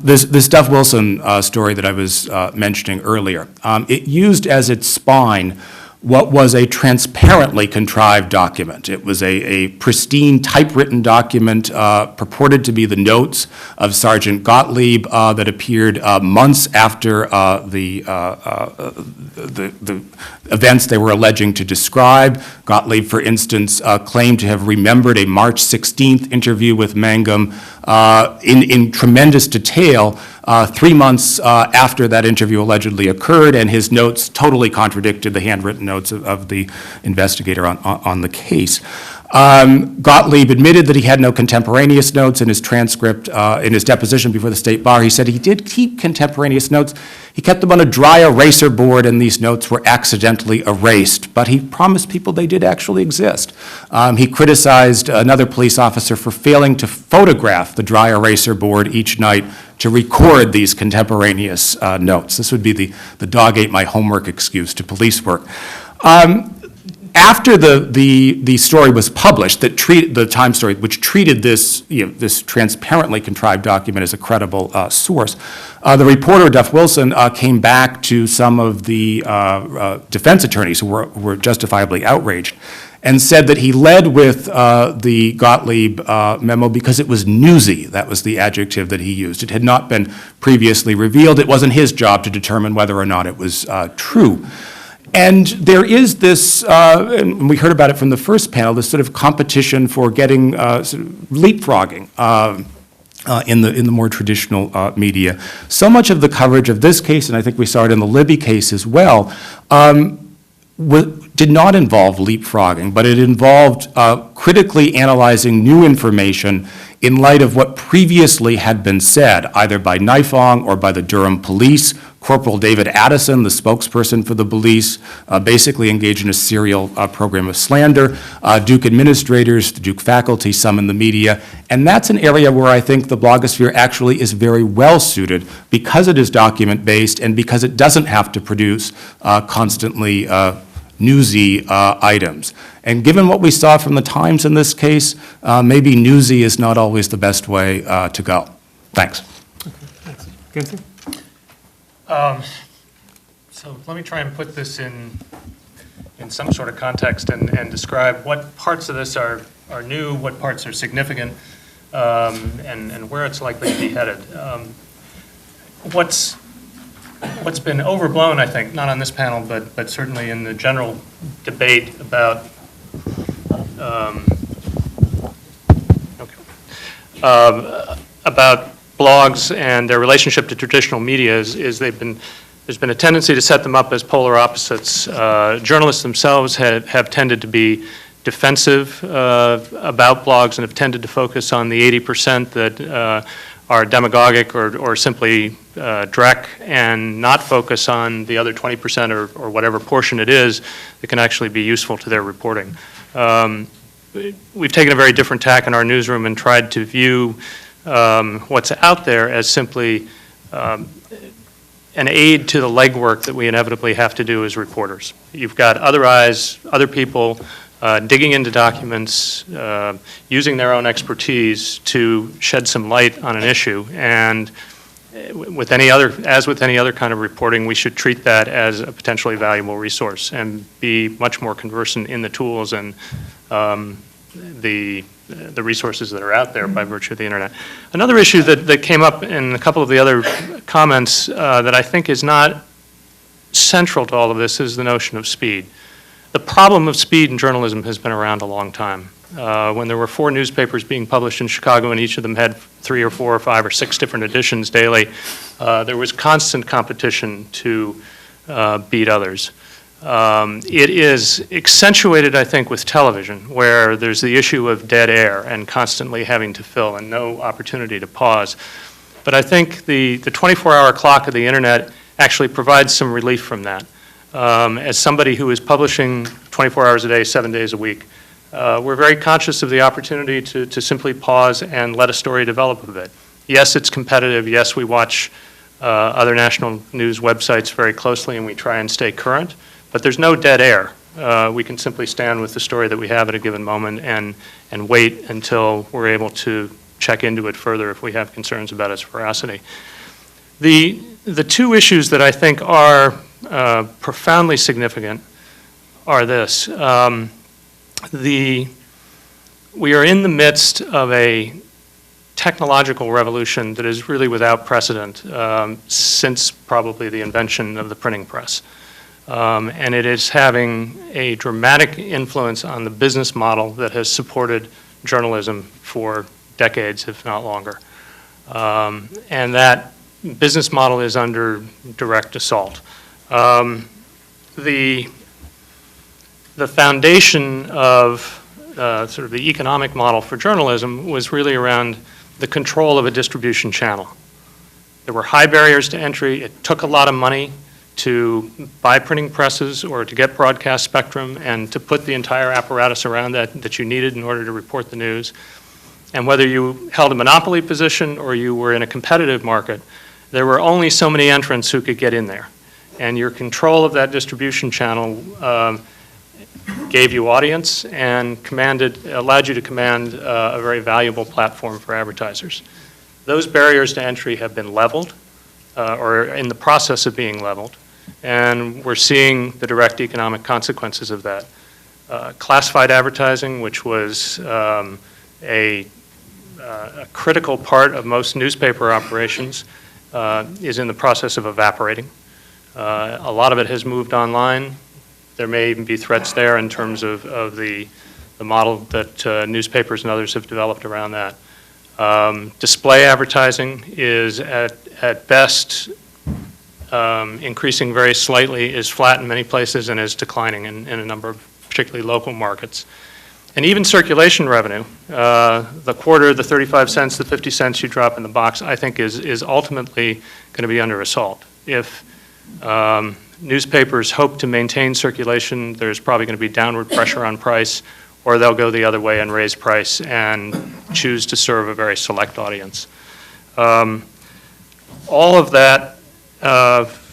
This Duff Wilson story that I was mentioning earlier, it used as its spine what was a transparently contrived document. It was a pristine typewritten document purported to be the notes of Sergeant Gottlieb that appeared months after the events they were alleging to describe. Gottlieb, for instance, claimed to have remembered a March 16th interview with Mangum in tremendous detail 3 months after that interview allegedly occurred, and his notes totally contradicted the handwritten notes of the investigator on the case. Gottlieb admitted that he had no contemporaneous notes in his transcript, in his deposition before the state bar. He said he did keep contemporaneous notes. He kept them on a dry eraser board, and these notes were accidentally erased, but he promised people they did actually exist. He criticized another police officer for failing to photograph the dry eraser board each night to record these contemporaneous notes. This would be the dog ate my homework excuse to police work. After the story was published, the Times story, which treated this this transparently contrived document as a credible source, the reporter Duff Wilson came back to some of the defense attorneys who were justifiably outraged, and said that he led with the Gottlieb memo because it was newsy. That was the adjective that he used. It had not been previously revealed. It wasn't his job to determine whether or not it was true. And there is this, and we heard about it from the first panel, this sort of competition for getting sort of leapfrogging in the more traditional media. So much of the coverage of this case, and I think we saw it in the Libby case as well, did not involve leapfrogging, but it involved critically analyzing new information in light of what previously had been said, either by Nifong or by the Durham police. Corporal David Addison, the spokesperson for the police, basically engaged in a serial program of slander. Duke administrators, the Duke faculty, some in the media. And that's an area where I think the blogosphere actually is very well suited because it is document-based and because it doesn't have to produce constantly newsy items. And given what we saw from the Times in this case, maybe newsy is not always the best way to go. Thanks. Kinsey? So let me try and put this in some sort of context and describe what parts of this are new, what parts are significant, and where it's likely to be headed. What's been overblown, I think, not on this panel, but certainly in the general debate about about blogs and their relationship to traditional media is there's been a tendency to set them up as polar opposites. Journalists themselves have tended to be defensive about blogs and have tended to focus on the 80% that are demagogic or simply dreck, and not focus on the other 20% or whatever portion it is that can actually be useful to their reporting. We've taken a very different tack in our newsroom and tried to view what's out there as simply an aid to the legwork that we inevitably have to do as reporters. You've got other eyes, other people digging into documents, using their own expertise to shed some light on an issue. And with any other kind of reporting, we should treat that as a potentially valuable resource and be much more conversant in the tools and the resources that are out there by virtue of the internet. Another issue that came up in a couple of the other comments that I think is not central to all of this is the notion of speed. The problem of speed in journalism has been around a long time. When there were 4 newspapers being published in Chicago and each of them had 3 or 4 or 5 or 6 different editions daily, there was constant competition to beat others. It is accentuated, I think, with television, where there's the issue of dead air and constantly having to fill and no opportunity to pause. But I think the 24-hour clock of the internet actually provides some relief from that. As somebody who is publishing 24 hours a day, 7 days a week, we're very conscious of the opportunity to simply pause and let a story develop a bit. Yes, it's competitive. Yes, we watch other national news websites very closely and we try and stay current. But there's no dead air. We can simply stand with the story that we have at a given moment and wait until we're able to check into it further if we have concerns about its veracity. The 2 issues that I think are profoundly significant are this. We are in the midst of a technological revolution that is really without precedent since probably the invention of the printing press. And it is having a dramatic influence on the business model that has supported journalism for decades, if not longer. And that business model is under direct assault. The foundation of sort of the economic model for journalism was really around the control of a distribution channel. There were high barriers to entry. It took a lot of money to buy printing presses or to get broadcast spectrum and to put the entire apparatus around that you needed in order to report the news. And whether you held a monopoly position or you were in a competitive market, there were only so many entrants who could get in there. And your control of that distribution channel gave you audience and allowed you to command a very valuable platform for advertisers. Those barriers to entry have been leveled or in the process of being leveled. And we're seeing the direct economic consequences of that. Classified advertising, which was a critical part of most newspaper operations, is in the process of evaporating. A lot of it has moved online. There may even be threats there in terms of the model that newspapers and others have developed around that. Display advertising is at best increasing very slightly, is flat in many places, and is declining in a number of particularly local markets. And even circulation revenue, the quarter, the 35 cents, the 50 cents you drop in the box, I think is ultimately going to be under assault. If newspapers hope to maintain circulation, there's probably going to be downward pressure on price, or they'll go the other way and raise price and choose to serve a very select audience. All of that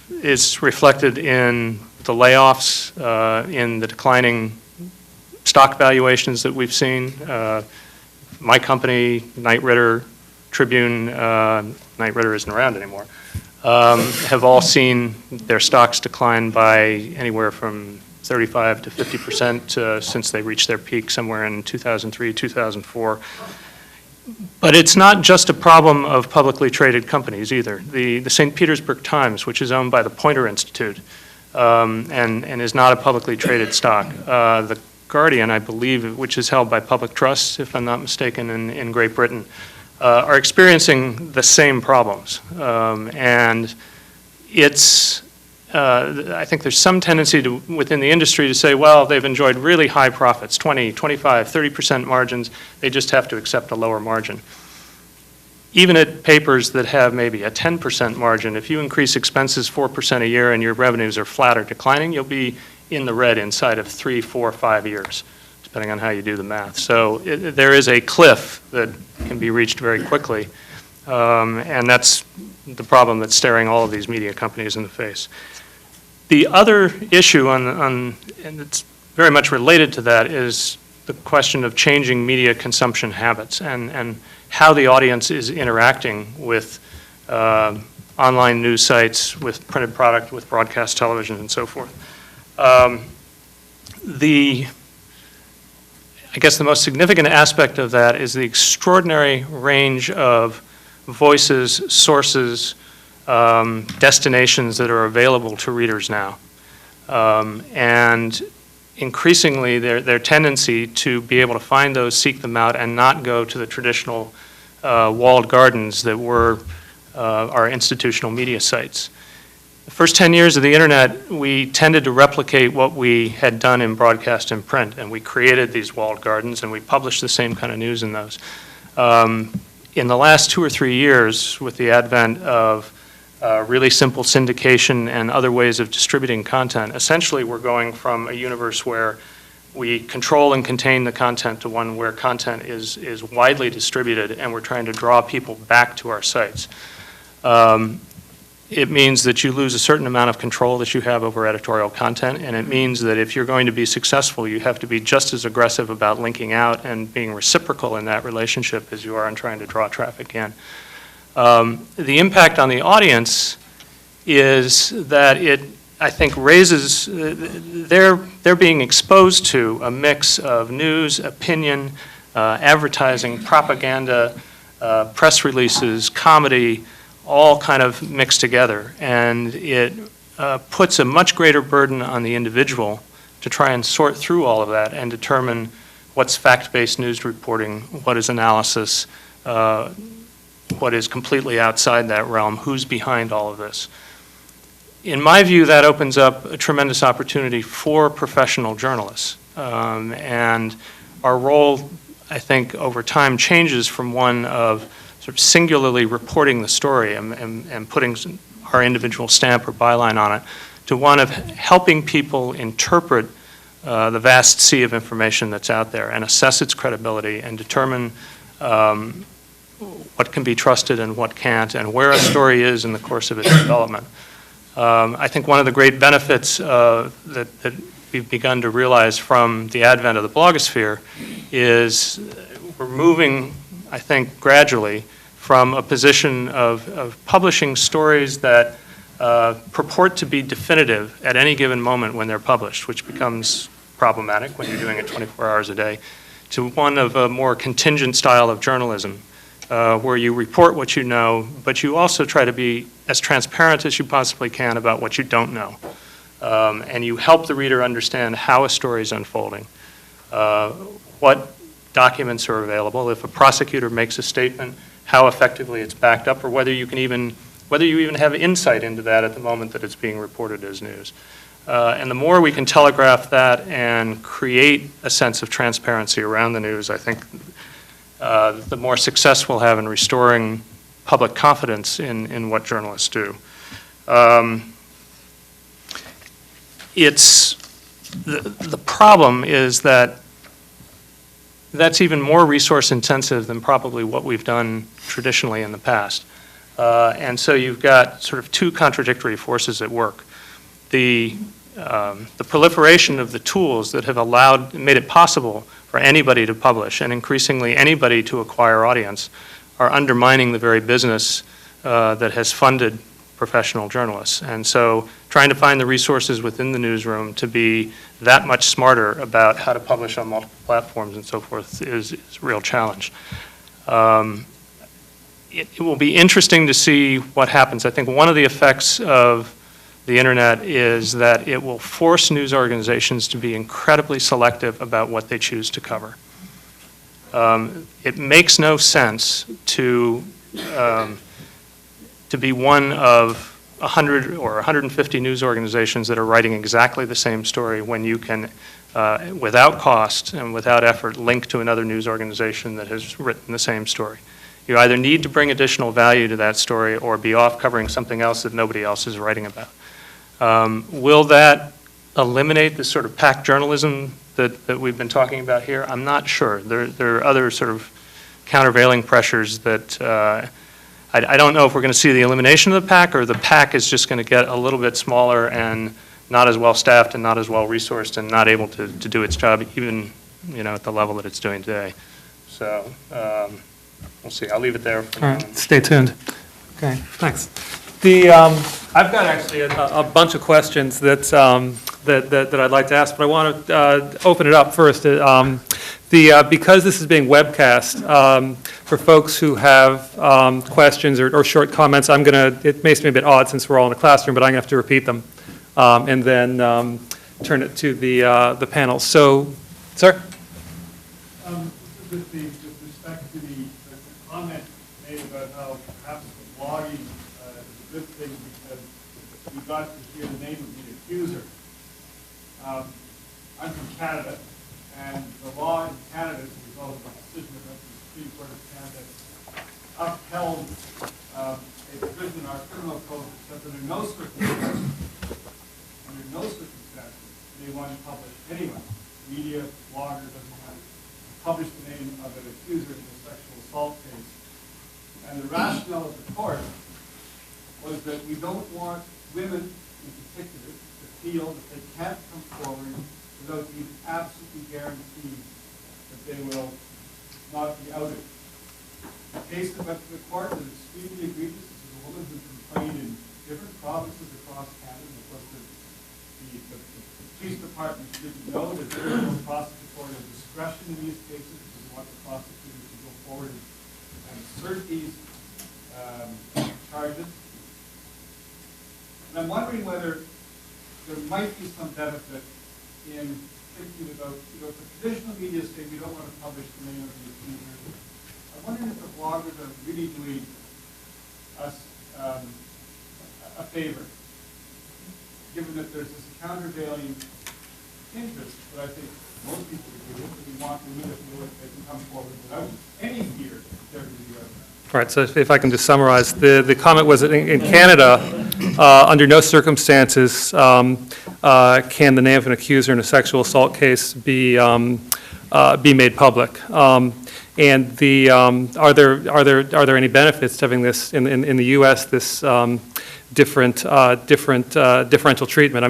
is reflected in the layoffs, in the declining stock valuations that we've seen. My company, Knight Ridder, Tribune, Knight Ridder isn't around anymore, have all seen their stocks decline by anywhere from 35 to 50% since they reached their peak somewhere in 2003, 2004. But it's not just a problem of publicly traded companies either. The St. Petersburg Times, which is owned by the Poynter Institute and is not a publicly traded stock. The Guardian, I believe, which is held by Public Trust, if I'm not mistaken, in Great Britain, are experiencing the same problems. And it's, I think there's some tendency within the industry to say, well, they've enjoyed really high profits, 20, 25, 30% margins, they just have to accept a lower margin. Even at papers that have maybe a 10% margin, if you increase expenses 4% a year and your revenues are flat or declining, you'll be in the red inside of 3, 4, 5 years, depending on how you do the math. So there is a cliff that can be reached very quickly, and that's the problem that's staring all of these media companies in the face. The other issue, and it's very much related to that, is the question of changing media consumption habits and how the audience is interacting with online news sites, with printed product, with broadcast television, and so forth. I guess the most significant aspect of that is the extraordinary range of voices, sources, destinations that are available to readers now. And increasingly, their tendency to be able to find those, seek them out, and not go to the traditional walled gardens that were our institutional media sites. The first 10 years of the internet, we tended to replicate what we had done in broadcast and print, and we created these walled gardens, and we published the same kind of news in those. In the last 2 or 3 years, with the advent of really simple syndication and other ways of distributing content, essentially we're going from a universe where we control and contain the content to one where content is widely distributed, and we're trying to draw people back to our sites. It means that you lose a certain amount of control that you have over editorial content, and it means that if you're going to be successful, you have to be just as aggressive about linking out and being reciprocal in that relationship as you are in trying to draw traffic in. The impact on the audience is that it, I think, raises, they're being exposed to a mix of news, opinion, advertising, propaganda, press releases, comedy, all kind of mixed together, and it puts a much greater burden on the individual to try and sort through all of that and determine what's fact-based news reporting, what is analysis, what is completely outside that realm, who's behind all of this. In my view, that opens up a tremendous opportunity for professional journalists, and our role, I think, over time changes from one of sort of singularly reporting the story and putting our individual stamp or byline on it, to one of helping people interpret the vast sea of information that's out there and assess its credibility and determine what can be trusted and what can't, and where a story is in the course of its development. I think one of the great benefits that we've begun to realize from the advent of the blogosphere is we're moving, I think, gradually from a position of publishing stories that purport to be definitive at any given moment when they're published, which becomes problematic when you're doing it 24 hours a day, to one of a more contingent style of journalism, where you report what you know, but you also try to be as transparent as you possibly can about what you don't know. And you help the reader understand how a story is unfolding, what documents are available, if a prosecutor makes a statement, how effectively it's backed up, or whether you even have insight into that at the moment that it's being reported as news. And the more we can telegraph that and create a sense of transparency around the news, I think the more success we'll have in restoring public confidence in what journalists do. The problem is that that's even more resource intensive than probably what we've done traditionally in the past. And so you've got sort of two contradictory forces at work. The the proliferation of the tools that have made it possible for anybody to publish and increasingly anybody to acquire audience are undermining the very business that has funded professional journalists. And so trying to find the resources within the newsroom to be that much smarter about how to publish on multiple platforms and so forth is a real challenge. It will be interesting to see what happens. I think one of the effects of the internet is that it will force news organizations to be incredibly selective about what they choose to cover. It makes no sense to be one of 100 or 150 news organizations that are writing exactly the same story when you can, without cost and without effort, link to another news organization that has written the same story. You either need to bring additional value to that story or be off covering something else that nobody else is writing about. Will that eliminate the sort of pack journalism that we've been talking about here? I'm not sure. There are other sort of countervailing pressures that I don't know if we're going to see the elimination of the pack or the pack is just going to get a little bit smaller and not as well staffed and not as well resourced and not able to do its job even, at the level that it's doing today. So we'll see. I'll leave it there. All right, stay tuned. Okay, thanks. I've got actually a bunch of questions that I'd like to ask, but I want to open it up first. Because this is being webcast, for folks who have questions or short comments, it makes me a bit odd since we're all in a classroom, but I'm going to have to repeat them and then turn it to the panel. So, sir? With respect to the comment made about how perhaps the blogging is a good thing because we got to hear the name of the accuser. I'm from Canada, and the law in Canada, as a result of a decision of the Supreme Court of Canada, upheld a provision in our criminal code that says under no circumstances may one publish anyone, media, blogger, doesn't matter, publish the name of an accuser in a sexual assault case. And the rationale of the court was that we don't want women in particular to feel that they can't come forward without being absolutely guaranteed that they will not be outed. The case that went to the court was extremely egregious. This is a woman who complained in different provinces across Canada. Of course, the police department didn't know that there is no prosecutorial discretion in these cases because we want the prosecutors to go forward and assert these charges. And I'm wondering whether there might be some benefit in thinking about, if the traditional media say we don't want to publish the name of the accuser, I'm wondering if the bloggers are really doing us a favor, given that there's this countervailing interest that I think most people agree with, that we want to media to feel that they can come forward without any fear that they're going to be arrested. All right, so if I can just summarize, the comment was that in Canada, under no circumstances can the name of an accuser in a sexual assault case be made public. And are there any benefits to having this in the U.S. this differential treatment?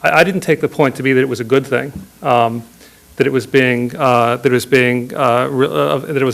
I didn't take the point to be that it was a good thing. That it was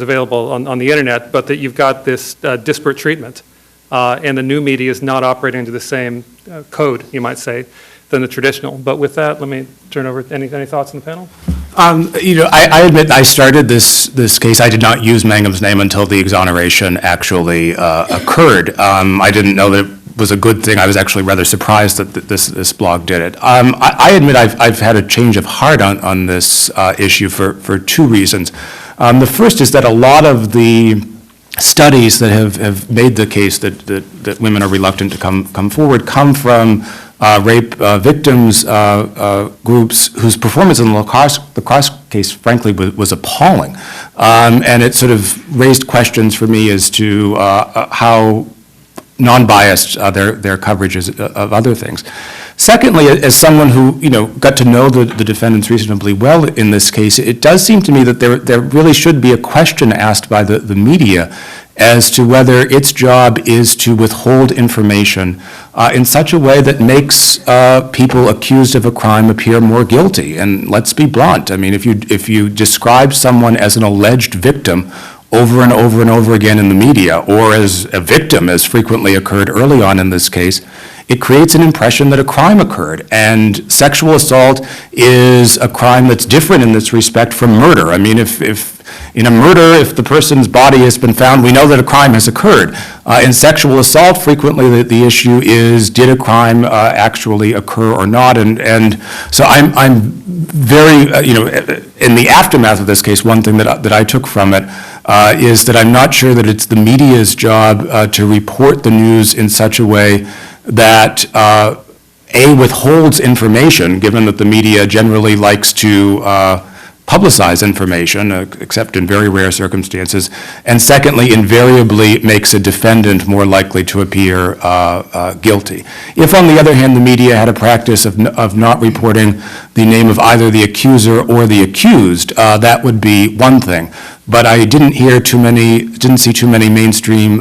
available on the internet, but that you've got this disparate treatment, and the new media is not operating under the same code, you might say, than the traditional. But with that, let me turn over. Any thoughts on the panel? I admit I started this case. I did not use Mangum's name until the exoneration actually occurred. I didn't know that it was a good thing. I was actually rather surprised that this blog did it. I admit I've had a change of heart on this issue for two reasons. The first is that a lot of the studies that have made the case that women are reluctant to come forward come from rape victims groups whose performance in the lacrosse case, frankly, was appalling. And it sort of raised questions for me as to how non-biased their coverage is of other things. Secondly, as someone who got to know the defendants reasonably well in this case, it does seem to me that there really should be a question asked by the media as to whether its job is to withhold information in such a way that makes people accused of a crime appear more guilty. And let's be blunt. I mean, if you describe someone as an alleged victim over and over and over again in the media, or as a victim, as frequently occurred early on in this case, it creates an impression that a crime occurred. And sexual assault is a crime that's different in this respect from murder. I mean, if in a murder, if the person's body has been found, we know that a crime has occurred. In sexual assault, frequently the issue is, did a crime actually occur or not? And so I'm very, in the aftermath of this case, one thing that I took from it is that I'm not sure that it's the media's job to report the news in such a way that withholds information, given that the media generally likes to publicize information, except in very rare circumstances, and secondly, invariably makes a defendant more likely to appear guilty. If, on the other hand, the media had a practice of not reporting the name of either the accuser or the accused, that would be one thing. But I didn't see too many mainstream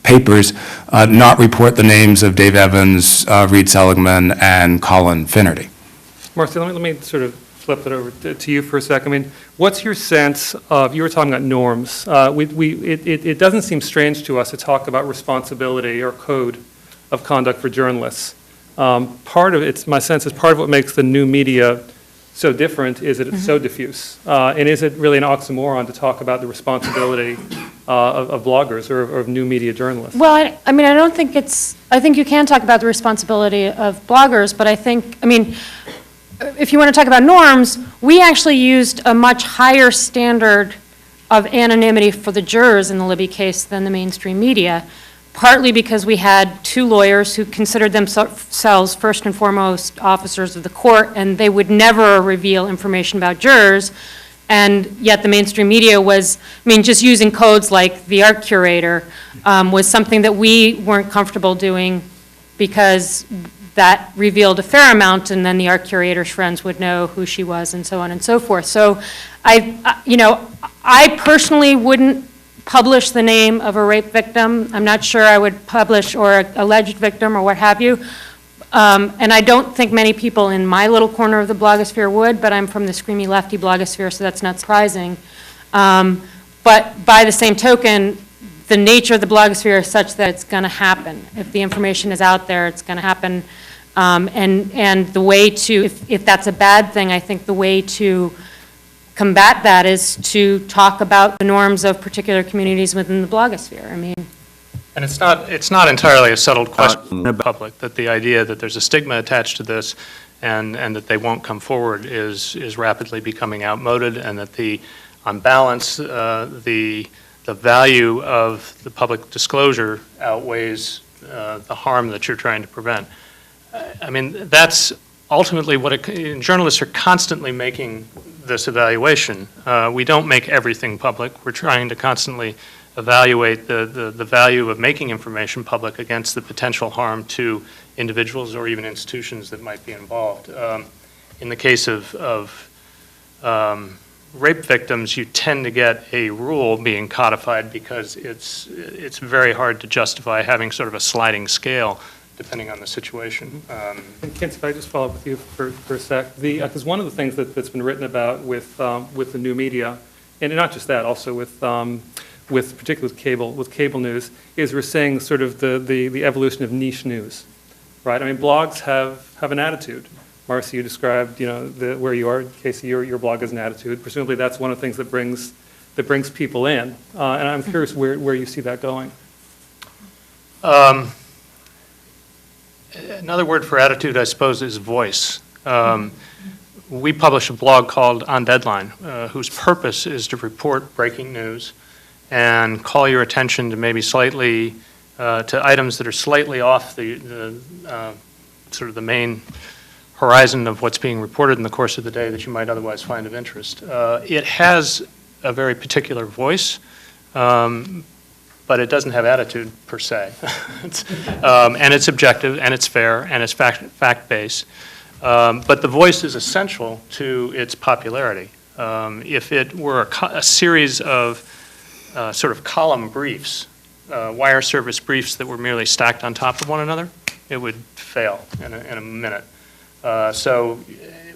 papers not report the names of Dave Evans, Reed Seligman, and Colin Finnerty. Marcy, let me sort of flip it over to you for a second. I mean, what's your sense of, you were talking about norms. It doesn't seem strange to us to talk about responsibility or code of conduct for journalists. My sense is part of what makes the new media so different is that it's so diffuse. And is it really an oxymoron to talk about the responsibility of bloggers or of new media journalists? Well, I think you can talk about the responsibility of bloggers, but if you want to talk about norms, we actually used a much higher standard of anonymity for the jurors in the Libby case than the mainstream media, partly because we had two lawyers who considered themselves first and foremost officers of the court, and they would never reveal information about jurors, and yet the mainstream media was, just using codes like the art curator was something that we weren't comfortable doing because that revealed a fair amount, and then the art curator's friends would know who she was, and so on and so forth. So I personally wouldn't publish the name of a rape victim. I'm not sure I would publish, or an alleged victim, or what have you. And I don't think many people in my little corner of the blogosphere would, but I'm from the screamy lefty blogosphere, so that's not surprising. But by the same token, the nature of the blogosphere is such that it's going to happen. If the information is out there, it's going to happen. And the way to, if that's a bad thing, I think the way to combat that is to talk about the norms of particular communities within the blogosphere. And it's not entirely a settled question in the public, that the idea that there's a stigma attached to this and that they won't come forward is rapidly becoming outmoded, and that on balance, the value of the public disclosure outweighs the harm that you're trying to prevent. That's ultimately journalists are constantly making this evaluation. We don't make everything public. We're trying to constantly evaluate the value of making information public against the potential harm to individuals or even institutions that might be involved. In the case of rape victims, you tend to get a rule being codified because it's very hard to justify having sort of a sliding scale depending on the situation. And Kent, if I just follow up with you for a sec, because one of the things that's been written about with the new media, and not just that, also particularly with cable news, is we're seeing sort of the evolution of niche news, right? Blogs have an attitude. Marcy, you described, where you are. Casey, your blog has an attitude. Presumably, that's one of the things that brings people in. And I'm curious where you see that going. Another word for attitude, I suppose, is voice. We publish a blog called On Deadline, whose purpose is to report breaking news and call your attention to maybe slightly to items that are slightly off the sort of the main horizon of what's being reported in the course of the day that you might otherwise find of interest. It has a very particular voice, but it doesn't have attitude per se. And it's objective, and it's fair, and it's fact-based. But the voice is essential to its popularity. If it were a series of sort of column briefs, wire service briefs that were merely stacked on top of one another, it would fail in a minute. So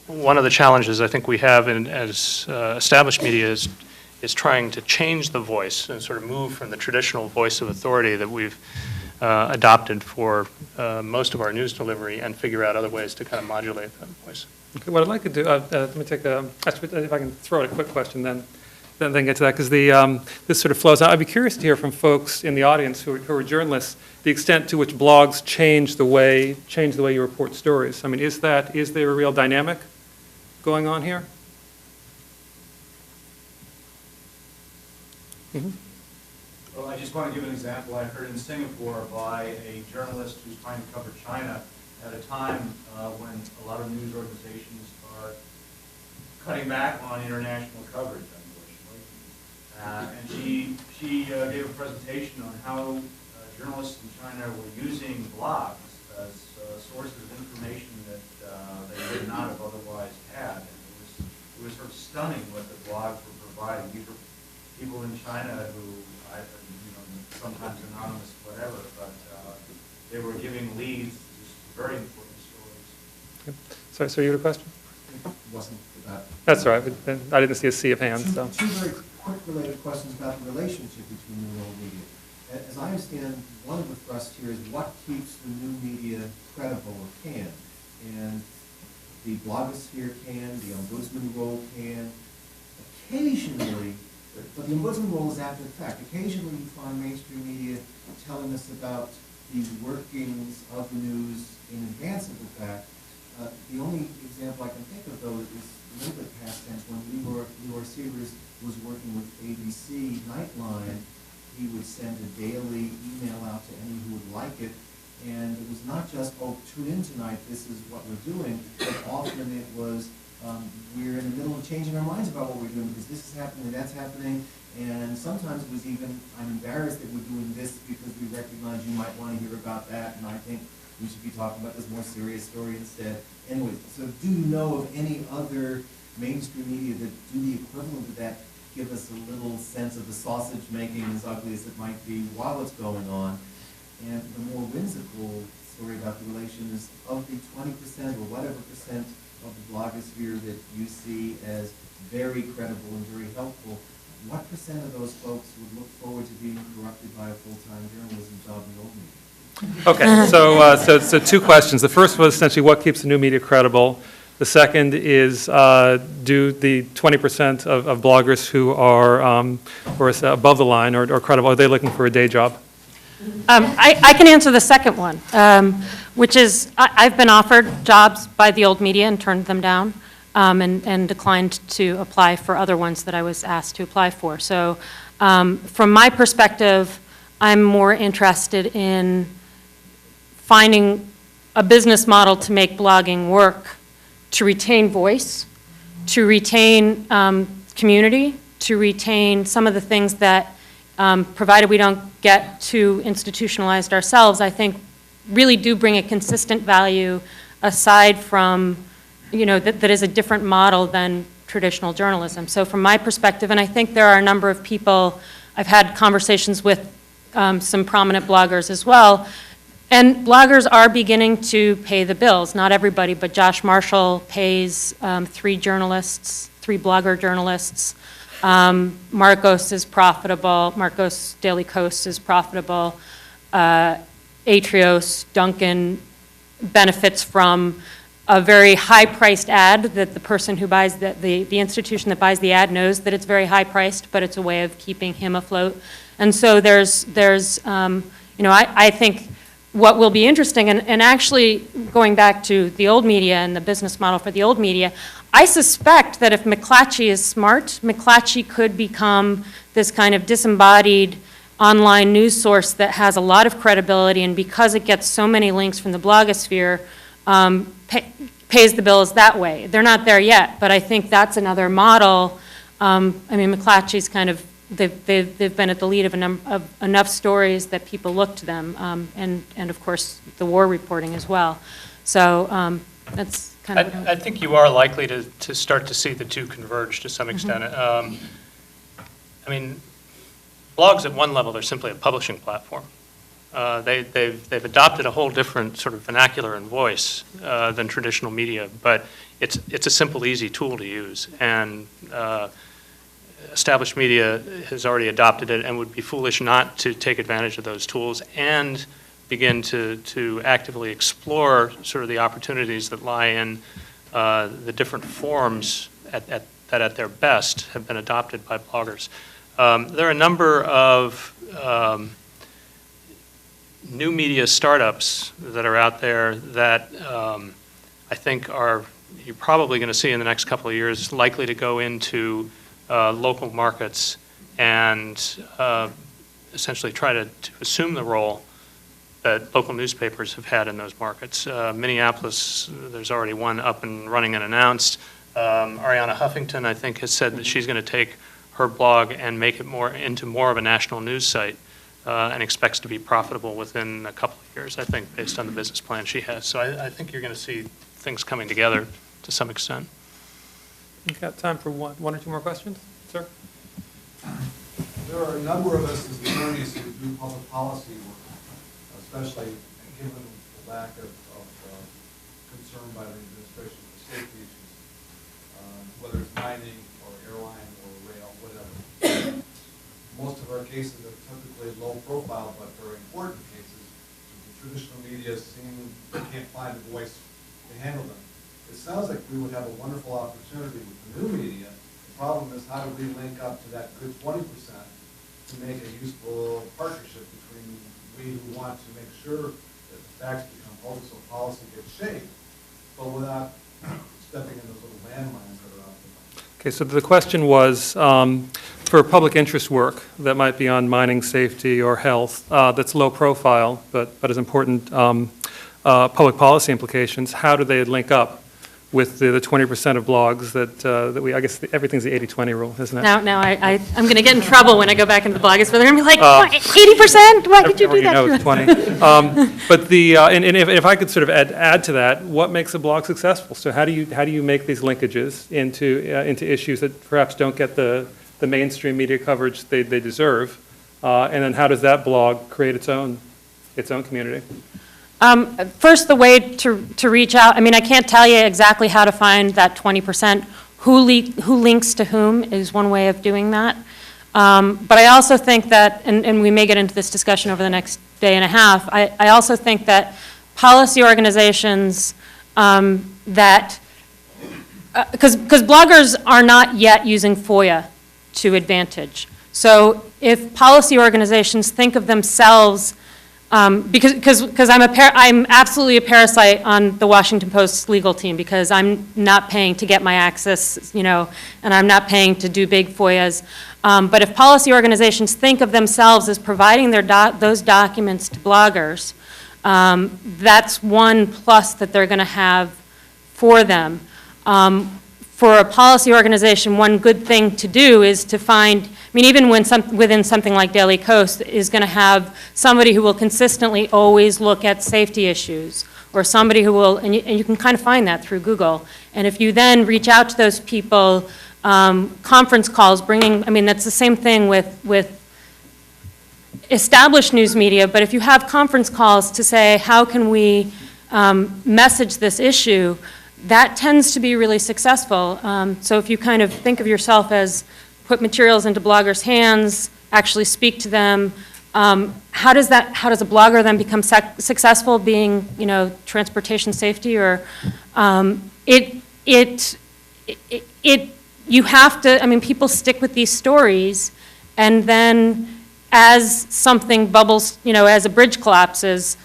one of the challenges I think we have as established media is trying to change the voice and sort of move from the traditional voice of authority that we've adopted for most of our news delivery and figure out other ways to kind of modulate that voice. Okay, what I'd like to do, let me take actually, if I can throw out a quick question then get to that, because this sort of flows out. I'd be curious to hear from folks in the audience who are journalists, the extent to which blogs change the way you report stories. I mean, is there a real dynamic going on here? Mm-hmm. Well, I just want to give an example I heard in Singapore by a journalist who's trying to cover China at a time when a lot of news organizations are cutting back on international coverage, unfortunately. And she gave a presentation on how journalists in China were using blogs as sources of information that they would not have otherwise had. And it was sort of stunning what the blogs were providing. These were people in China who, sometimes anonymous, whatever, but they were giving leads to very important stories. Okay. So you had a question? It wasn't about. That's all right. I didn't see a sea of hands. So. Two very quick related questions about the relationship between new and old media. As I understand, one of the thrusts here is what keeps the new media credible or can. And the blogosphere can, the ombudsman role can. Occasionally, but the ombudsman role is after the fact. Occasionally you find mainstream media telling us about the workings of the news in advance of the fact. The only example I can think of, though, is a little bit past tense. When Leroy Seavers was working with ABC Nightline, he would send a daily email out to any who would like it. And it was not just, oh, tune in tonight, this is what we're doing, but often it was, we're in the middle of changing our minds about what we're doing because this is happening and that's happening. And sometimes it was even, I'm embarrassed that we're doing this because we recognize you might want to hear about that, and I think we should be talking about this more serious story instead. Anyway, so do you know of any other mainstream media that do the equivalent of that, give us a little sense of the sausage making, as ugly as it might be, while it's going on? And the more whimsical story about the relation is of the 20% or whatever percent of the blogosphere that you see as very credible and very helpful, what percent of those folks would look forward to being corrupted by a full-time journalism job in the old media? Okay, so two questions. The first was essentially what keeps the new media credible. The second is do the 20% of bloggers who are above the line or credible, are they looking for a day job? I can answer the second one, which is I've been offered jobs by the old media and turned them down and declined to apply for other ones that I was asked to apply for. So from my perspective, I'm more interested in finding a business model to make blogging work, to retain voice, to retain community, to retain some of the things that, provided we don't get too institutionalized ourselves, I think really do bring a consistent value aside from, that is a different model than traditional journalism. So from my perspective, and I think there are a number of people, I've had conversations with some prominent bloggers as well, and bloggers are beginning to pay the bills. Not everybody, but Josh Marshall pays 3 blogger journalists. Marcos is profitable. Marcos Daily Kos is profitable. Atrios, Duncan benefits from a very high-priced ad that the person who buys the institution that buys the ad knows that it's very high-priced, but it's a way of keeping him afloat. And so there's I think what will be interesting, and actually going back to the old media and the business model for the old media, I suspect that if McClatchy is smart, McClatchy could become this kind of disembodied online news source that has a lot of credibility, and because it gets so many links from the blogosphere, pays the bills that way. They're not there yet, but I think that's another model. McClatchy's kind of, they've been at the lead of enough stories that people look to them, and of course the war reporting as well. So that's kind of. I think you are likely to start to see the two converge to some extent. blogs at one level are simply a publishing platform. They've adopted a whole different sort of vernacular and voice than traditional media, but it's a simple, easy tool to use, and established media has already adopted it and would be foolish not to take advantage of those tools and begin to actively explore sort of the opportunities that lie in the different forms that at their best have been adopted by bloggers. There are a number of new media startups that are out there that I think you're probably going to see in the next couple of years likely to go into local markets and essentially try to assume the role that local newspapers have had in those markets. Minneapolis, there's already one up and running and announced. Ariana Huffington, I think, has said that she's going to take her blog and make it into more of a national news site and expects to be profitable within a couple of years, I think, based on the business plan she has. So I think you're going to see things coming together to some extent. We've got time for one or two more questions, sir? There are a number of us as attorneys who do public policy work, especially given the lack of concern by the administration for safety issues, whether it's mining or airline or rail, whatever. Most of our cases are typically low profile but very important cases. The traditional media they can't find a voice to handle them. It sounds like we would have a wonderful opportunity with the new media. The problem is, how do we link up to that good 20% to make a useful partnership between we who want to make sure that the facts become public so policy gets shaped, but without stepping in those little landmines that are out there. Okay, so the question was, for public interest work that might be on mining safety or health, that's low profile, but has important public policy implications, how do they link up with the 20% of blogs that we, I guess everything's the 80-20 rule, isn't it? Now I'm going to get in trouble when I go back into the blogosphere. They're going to be like, 80%? Why did you do that? It's 20. But and if I could sort of add to that, what makes a blog successful? So how do you make these linkages into issues that perhaps don't get the mainstream media coverage they deserve? And then how does that blog create its own community? First, the way to reach out, I mean, I can't tell you exactly how to find that 20%. Who links to whom is one way of doing that. But I also think that, and we may get into this discussion over the next day and a half, I also think that policy organizations because bloggers are not yet using FOIA to advantage. So if policy organizations think of themselves because I'm absolutely a parasite on the Washington Post's legal team because I'm not paying to get my access, and I'm not paying to do big FOIAs. But if policy organizations think of themselves as providing those documents to bloggers, that's one plus that they're going to have for them. For a policy organization, one good thing to do is to find, I mean, even within something like Daily Kos, is going to have somebody who will consistently always look at safety issues, or somebody who will, and you can kind of find that through Google. And if you then reach out to those people, conference calls, that's the same thing with established news media, but if you have conference calls to say, how can we message this issue, that tends to be really successful. So if you kind of think of yourself as put materials into bloggers' hands, actually speak to them, how does a blogger then become successful being, transportation safety or you have to, people stick with these stories, and then as something bubbles, as a bridge collapses,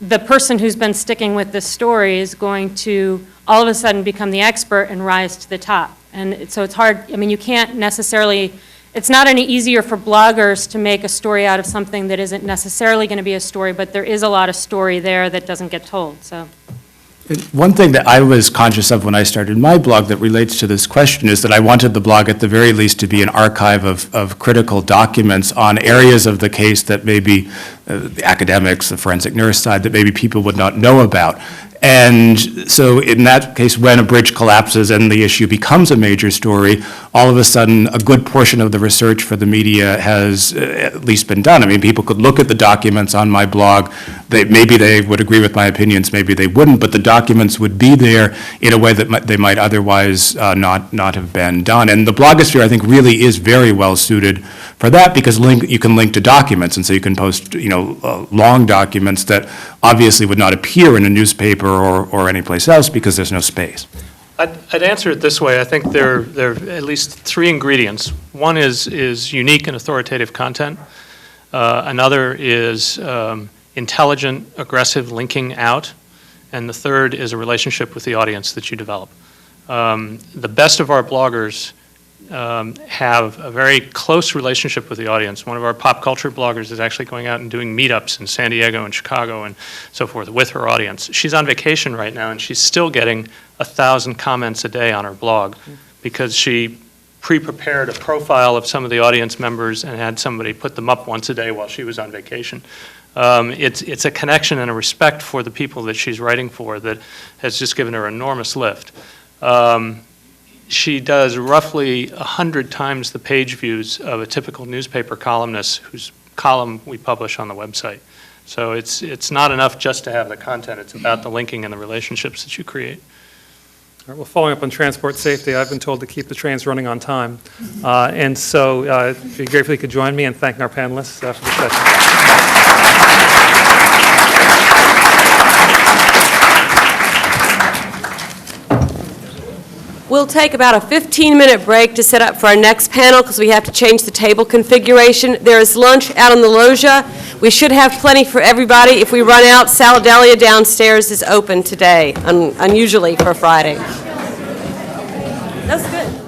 the person who's been sticking with this story is going to all of a sudden become the expert and rise to the top. And so it's hard, you can't necessarily, it's not any easier for bloggers to make a story out of something that isn't necessarily going to be a story, but there is a lot of story there that doesn't get told, so. One thing that I was conscious of when I started my blog that relates to this question is that I wanted the blog at the very least to be an archive of critical documents on areas of the case that maybe the academics, the forensic nurse side, that maybe people would not know about. And so in that case, when a bridge collapses and the issue becomes a major story, all of a sudden, a good portion of the research for the media has at least been done. I mean, people could look at the documents on my blog. Maybe they would agree with my opinions, maybe they wouldn't, but the documents would be there in a way that they might otherwise not have been done. And the blogosphere, I think, really is very well suited for that, because you can link to documents, and so you can post, long documents that obviously would not appear in a newspaper or anyplace else because there's no space. I'd answer it this way. I think there are at least three ingredients. One is unique and authoritative content. Another is intelligent, aggressive linking out. And the third is a relationship with the audience that you develop. The best of our bloggers have a very close relationship with the audience. One of our pop culture bloggers is actually going out and doing meetups in San Diego and Chicago and so forth with her audience. She's on vacation right now, and she's still getting 1,000 comments a day on her blog because she pre-prepared a profile of some of the audience members and had somebody put them up once a day while she was on vacation. It's a connection and a respect for the people that she's writing for that has just given her enormous lift. She does roughly 100 times the page views of a typical newspaper columnist whose column we publish on the website. So it's not enough just to have the content. It's about the linking and the relationships that you create. All right, well, following up on transport safety, I've been told to keep the trains running on time. And so it'd be great if you could join me in thanking our panelists for the session. We'll take about a 15-minute break to set up for our next panel because we have to change the table configuration. There is lunch out on the loggia. We should have plenty for everybody. If we run out, Saladelia downstairs is open today, unusually for Friday. That's good.